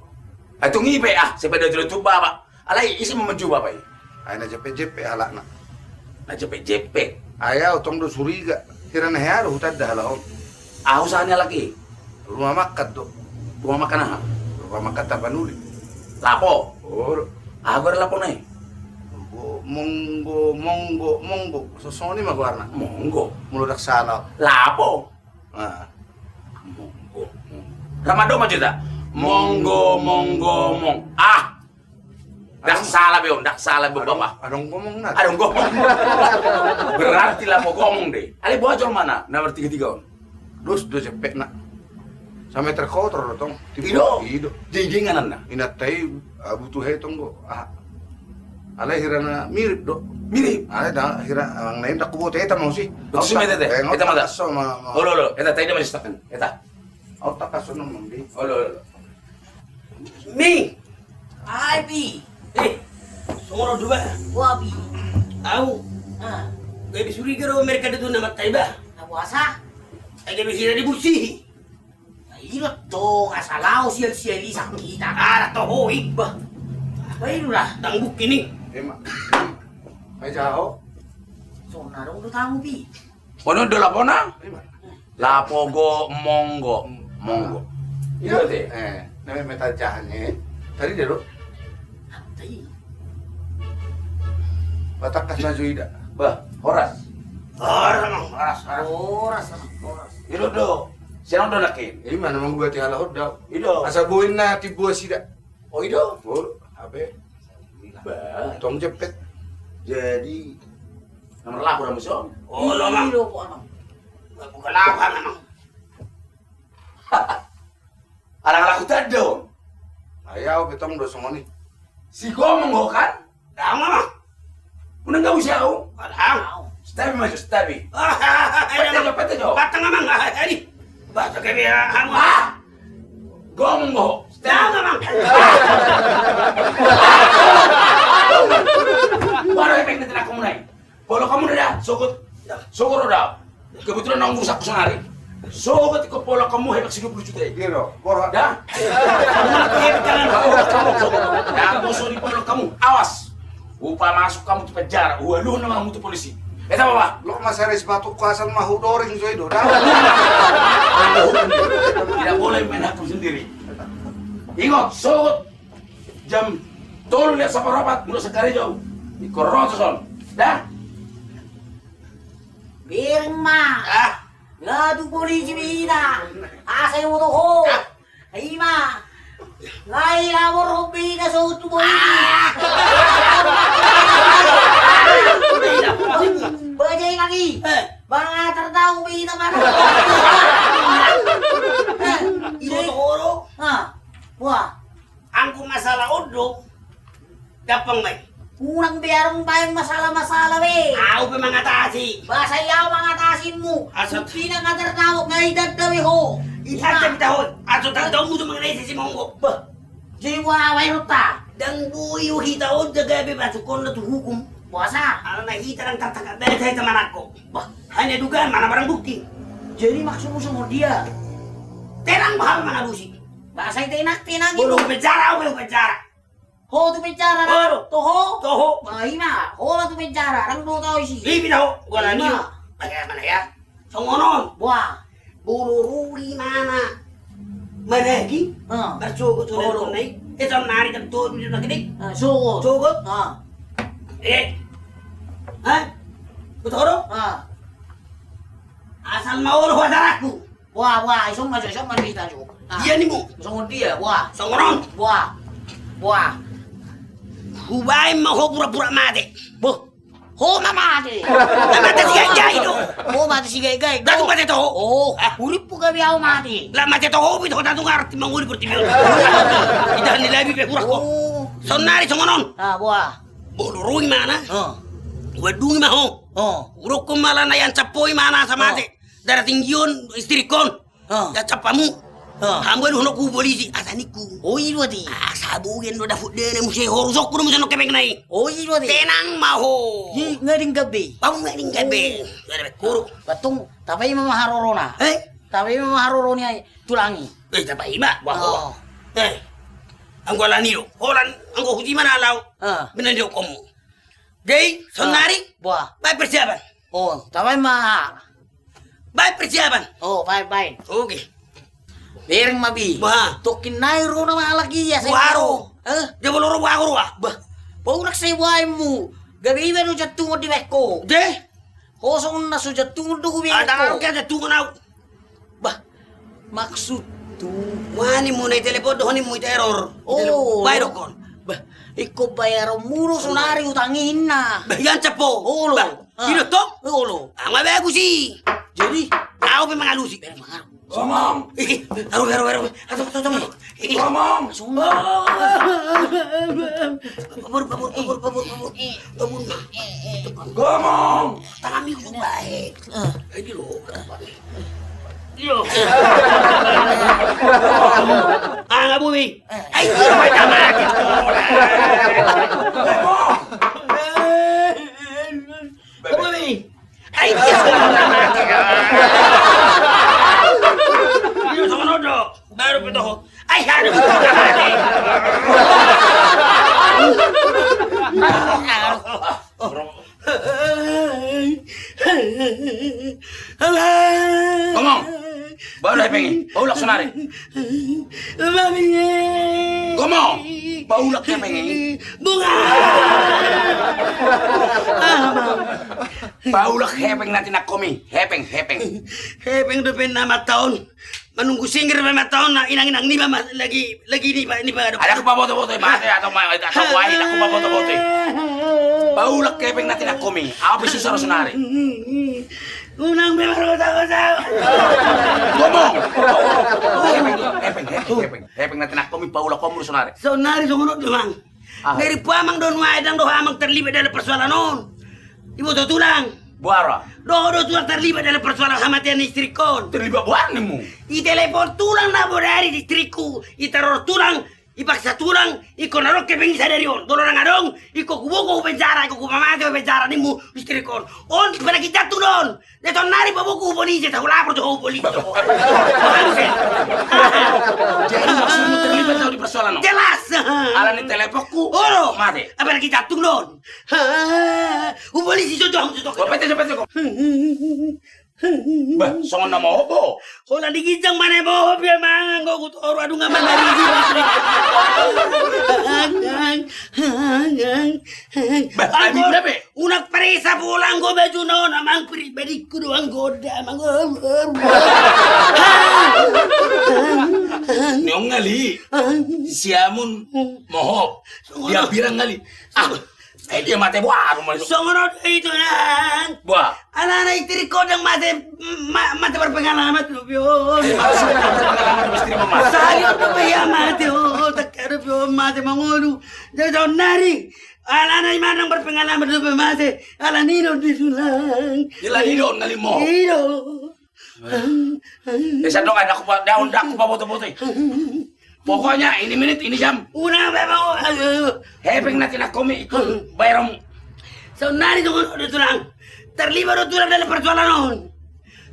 Itu ngipe sepeda tuh bapak. Alai isi memeju bapak. Ay na jepe halak na. Na JP. Ayaw tong do suriga. Kira na halo hutad dah halahot. Usahanya lagi. Rumah makan do. Rumah makan aha. Rumah makan tapanuli. Lapo. Oh, Gue lapo nih. Monggo. Sosoni mah warna. Monggo. Muludak salah. Lapo. Nah, Monggo. Ramado mah cerita. Monggo. Dak salah bapak. adong ngomong na. Aduh ngomong. Berarti lapo ngomong deh. Ali bocor mana? Nomor 33 on. Dos do cepet na. Sampai terkotor tong. Ido. Jinggingan na. Inatai butuh hetong go. Alay hirana mirip do. Mirip. Alay dah hira ang naim tak kubote eta mau sih. Betul sih tete. Eta mata. So ma. Lo. Eta tadi masih stakan. Eta. Au tak kaso no mandi. Lo. Mi. Ay, pi. Songoro dua. Wabi. Au. Ah, Gabi suriga ro mereka itu nama Taiba. nabuasa. Ay gabi sila dibusi. Irot dong, asalaw siya isang kita. Ara to hoik ba. Bayo lah. Tangguk ini. Ema. Ay jao. So, narong do tamu, pi. Ono do lapo na? Ema. Lapo go monggo. Ido teh. Name metal jahannya. Tadi dia do. Tay. Batakas na juida. Bah, horas. Aras. Oras. Ido do. Siapa do nakin? Ima namang gua ti halahot daw. Ido. Asa buin na ti buah sida. Oh ido. Oh, abe. Bah. Tong jepet. Jadi nomor lapo na muson. Oh, lo mang. Ilo po, amang. Bukan apa memang. Alang-alang ko tado. Ayaw betong do songoni. Si Gomong ho kan? Dang mama. Unang gawin siya ho? Dang. Stabi maju, stabi. Pete jo. Batang mamang. Ani. Bata kami ang Gomong ho. Dang mamang. Baru efek na tinaka mo na eh. Polo ka muna na, sugod daw. Kebetulan nang rusak ko sa hari. Sugod ko polo ka mo, hepak 50 juta eh. Giro, porha. Dah? Kamu musuh di polo kamu, awas. Upa masuk kamu ke penjara, waluh nama kamu tuh polisi. Eta apa? Lo masaris batu kuasal mahu doring so itu dah. Tidak boleh main hakim sendiri. Ingat, sugod jam tolong lihat sama rapat, mulut sekali jauh. Ikoroto son. Dah? Bireng ma. Ah, Ngadu polisi bina. Asa mo to ho. Ay ma. Ngai labor ho bina sa utu polisi. Bajay lagi. Mga tertahu bina mana. ito toro. Ha. Wah. Angko masalah odok. Gapang may. Kurang biarong tayong masalah-masalah be. Ako pa mga tasi. Basa yaw mga tasin mo. Asa- Pinang atartaw ngay dagdawi ho. Itatag tahon. Ato tagdaw mo mga nasa si Monggo. Bah. Jadi wawai ruta. Dang buyo hitaon dagabi batukon na tuhukum. Puasa. Ano nakita ng tataka dahil sa teman ako. Bah, hanya dugaan mana barang bukti. Jadi maksudmu sama dia. Terang bahal mga lusi. Basa ito tinagi Bulu mo. penjara, bulu penjara. Ho tu bicara na. Oro. Toho. Toho. Mahina. Ho na tu bicara. Rang do tao isi. Libi daw. Wala Lima. niyo. Kaya mana ya? Songonon. Buah. Bulu ruri mana? Managi. Ah. Bersugot sudah Oro. tunai. Ito nari kan tuh di lagi. Sugot. Sugot. Ah. Hah? Betul? Ah. Asal mau lu hadaraku. Buah. Isong masuk kita jo. Dia nih mu. Songon dia. Buah. Songonon. Buah. Hubai mau pura-pura mati. Buh. Ho mama ade. Mati si gay itu. Ho mati si gay. Datu mati to. Oh, urip po kami ako mati. Lah mati to hobi to datu ngarti manguri pertibion. Ida nilai bi pura ko. Oh. Sonari songonon. Ah, buah. Bolu ruing mana? Oh. Wadungi maho. Oh. Urok ko malah na yan capoy mana sa mati. Darah tinggion istrikon. Oh. Ya capamu. Oh. Hambal hono ku polisi asaniku. Oh, itu ati. Sabugen do dafut dene musi horusok kuno musi no kemeng nai. Oh, itu ati. Tenang maho. Yi ngading gabi. Bau ngading gabe. Gabe kuru. Batung, tapi mama harorona. Tapi mama haroroni ay tulangi. Tapa ima. Oh. Anggo lani do. Holan anggo huji mana lau. Ah. Benan do komu. Dei, sonari. Buah. Baik persiapan. Oh, tapi mah. Baik persiapan. Oh, bye. Oke. Bereng mabi. Bah. Tokin nairo na malaki ya. Waro. Eh? Dia boloro waro ah. Bah. Paunak sa iway mo. Gabi iba no jatungod di beko. De. Kosong na so jatungod do kubi Ada beko. orang kaya tungo na. Bah. Maksud tu. Wani mo na telepon do ni mo error. Oh. Bayro kon. Bah. Iko bayar muro sonari utangin na. Bayan capo. Olo. Ino to? Olo. Ang mabago si. Jadi. Ako pa mga lusi. Pero mga Ngomong, Aduh. ngomong. Babur. Ngomong. Kami ko baik. Ini loh. Nggak bumi. Ay, may tama natin. Bumi. Ay, Iyo sa manodo. Baru pito ko. Ay, hanap ko natin. Ngomong. Baru dah pengen. Baulak sonari. Ngomong. Baulak dia pengen. Bunga. Baulak hepeng nanti nak komi. Hepeng. Hepeng depan 6 tahun. Menunggu singgir 5 tahun na inang-inang ni mama lagi ni ba Ada aku baboto-boto mati atau wahid aku baboto-boto. Baulak hepeng nanti nak komi. Apa susah sonari? Unang memang tahu. Ngomong. Hepeng nanti nak komi baulak komu sonari. Sonari sungunod lamang. Ah. Dari pamang don waedang do hamang terlibat dalam persoalan non. Ibu do tulang. Buara. Do tulang terlibat dalam persoalan kematian istriku. Terlibat buanimu. I telepon tulang na dari istriku. I teror tulang. Ipaksa tulang. Iko narok ke bengisa dari on. Dolorang adong. Iko kubuko penjara. Iko kumamati penjara nimu istriku. On pada kita tu don. Deton nari babuku polisi tahu lapor tuh polisi. Jadi maksudmu terlibat tahu di persoalan no? Jelas. Ala ni teleponku. Oro. Mati. Apa lagi jatuh don? Polisi jodoh. Pete kok. Bah, songon na mo po. Wala digijang mana mo biya mangang ko kutoro adu nga manarigi. Bah, ani nabe. Unak parisa pulang go baju no namang pribadi ku doang goda mang. Nyong ngali. Siamun mohop. Dia birang ngali. Dia mate buah rumah itu. Songono itu nang. Buah. Anak-anak istri kodang mate berpengalaman tuh bio. Saya tuh ya mate tak ada bio mate mangolu. Jadi nari. Anak-anak mana berpengalaman tuh mate. Anak nino disulang. Jelas nino ngali mo. Nino. Desa dong ada aku daun dak ku foto-foto. Pokoknya ini menit ini jam. Una memang. Hepeng nanti nak komi ikut bayar. So nari tuh udah tulang. Terlibat tulang dalam persoalan on.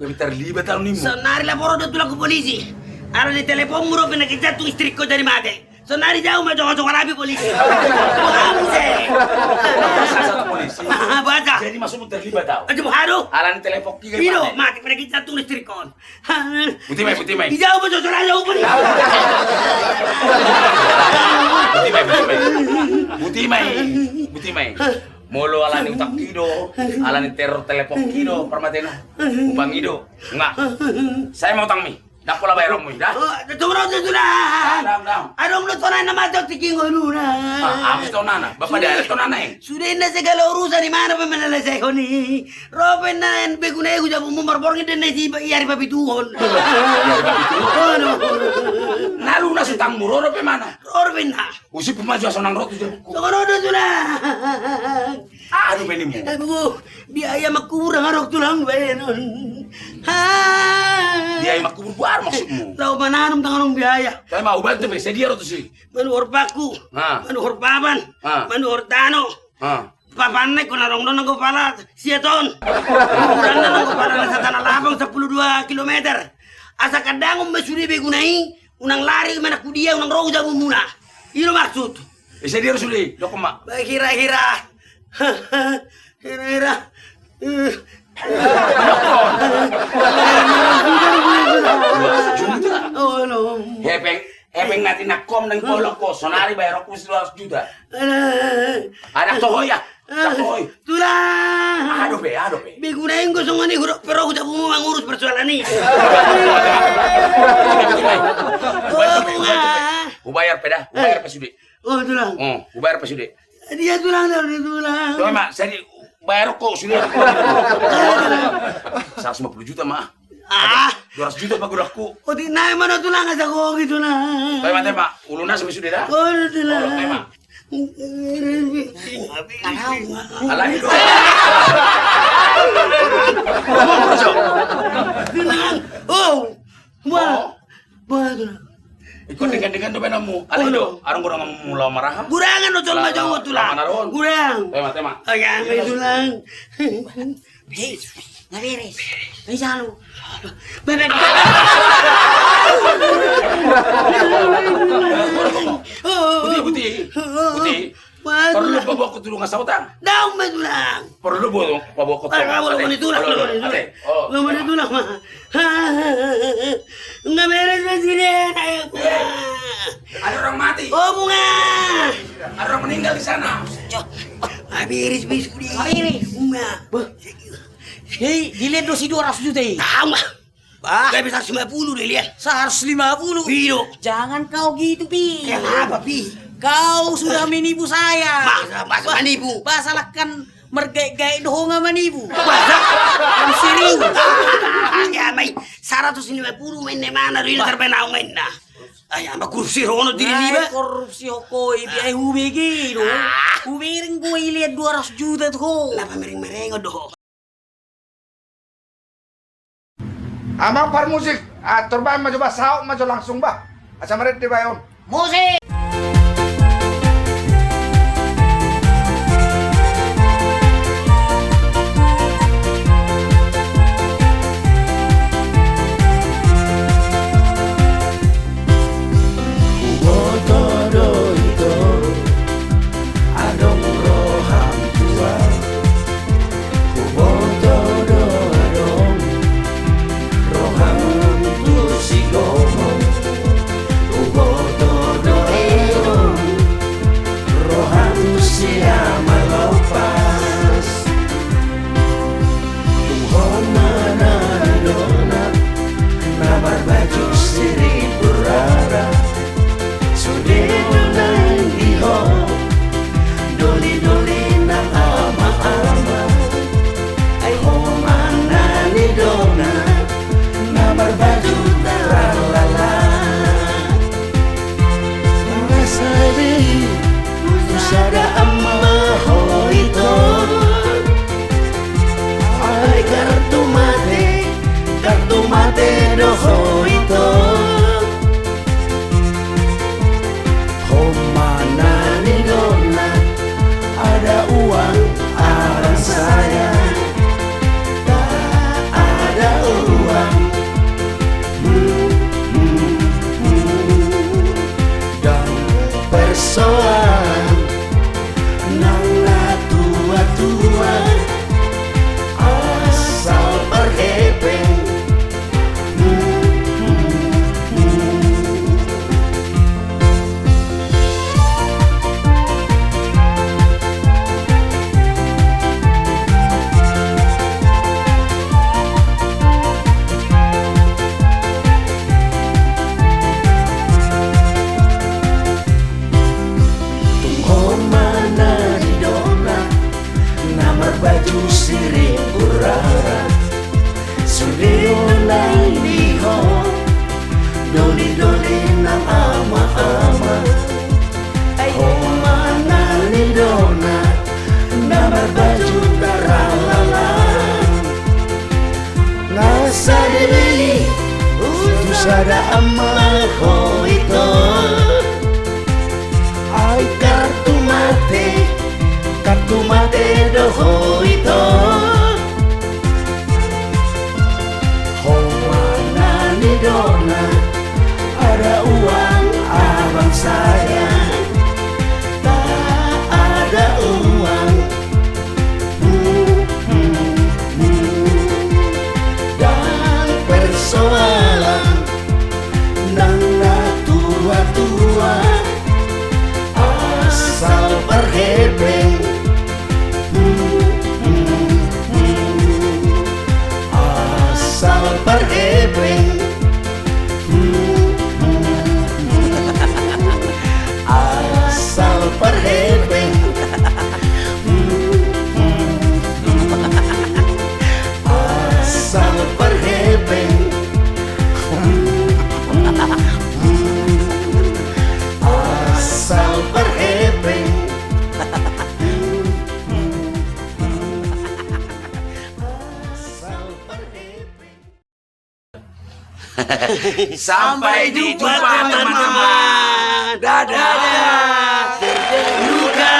Kami terlibat tahun ini. So nari lapor udah tulang ke polisi. Ada di telepon murah pernah jatuh istriku dari mati. So nari jauh macam rapi polisi. Kamu sih. Satu polisi. Baca. Jadi masuk terlibat tahu. Aduh haru. Alan telepon tiga. Ino mati pernah jatuh istriku. Putih mai. Jauh macam orang jauh polisi. Putih mai. Molo alani utak kido, alani teror telepon kido, permatena, upang ido, enggak. Saya mau utang mi, dak pola bayar mu, dah. Tunggu tu lah. Dam. Adong lu tonai nama jauh tiking goluna. Abis tahun nana, bapak dia ada tahun nana yang. Sudah indah segala urusan di mana pemenelesai kau ni. Robin nan beguna aku jago memperborong dan nasi iari babi tuhon. Nalu nasi utang muro rope mana? Robin na. Usi pemaju asonang rotu je. Tunggu sudah. Aduh benimu. Aku biaya makurang arok tulang benon. Dia yang makubur buar maksudmu. Lau mananum tanganong biaya. Saya mau bantu be, sedia rotu sih. Manuhor paku. Manuhor paban. Manuhor tano. Papanek ko narong doon ng kepala siaton. Ukuran na ng kepala na sa tanah lapang 12 kilometer. Asa kadang mesuri begunai, unang lari mana kudia unang rogo jago muna. Ino maksud. Sedia rusuli, doko mak. Hira-hira. Hira-hira. Oh no. Hepeng nanti nakom nang polong ko, sonari bayar aku 200 juta. Anak tohoy ya. Tohoy. Tulah. Aduh be. Bigunain ko sa ngani huruf pero ako mo mangurus persoalan ni. Ubayar peda, ubayar pas sude. Oh tulang. Ubayar pas sude. Dia tulang. Toh mak, saya bayar kok sude. 150 juta mak. 200 juta pak gudakku. O di na mana tulang sa ko gitu na. Toh mak, mak, uluna sampai sude dah. Oh tulang. Toh mak. Alah itu. Oh. Wah. Tulang. Ikut dengan dobenamu. Alah itu, arang kurang mula marah. Gurangan no tol majang tulang. Gurang. Tema. Ayan, may tulang. Naberes. May salo. Bebek. Putih. Perlu bawa ko tulungan sa utang. Daong may tulang. Perlu bawa ko tulungan. Wala ni tulang. Wala ni tulang. Nga meron na sila. Ada orang mati. Oh bunga. Ada orang meninggal di sana. Abiris bisudi. Abiris. Bunga. Hei, dilihat dosi 200 juta ini. Tama. Gak bisa 50 deh lihat. 150. Iyo. Jangan kau gitu, Pi. Kenapa, Pi? Kau sudah menipu saya. Masa menipu? Masalah kan mergay-gay dohong menipu. Masa? Yang serius. Ya, may 150 main na mana rin terbenang main na. Ay, ama kursi rono diri liba. Korupsi ko biay hubigi do. Hubiring ko ilihat 200 juta tuh. Lapa mereng-mereng do. Amang par musik, terbaik maju bah saut maju langsung bah. Asa meret di bayon. Musik. baju sirih urara Sudah nang liho Doli-doli nang ama-ama Ho mana ni dona Namar baju daralala Ngasa dibeli Usada ama ho ito Ay kartu mate doho ito Ho mana ni dona Ada uang abang sayang Tak ada uang Dan persoalan Nana tua-tua Asal berhebeng Asal berhebeng Asal berhebeng Asal berhebeng Asal berhebeng Sampai jumpa teman-teman. Dadah. Terdelukan.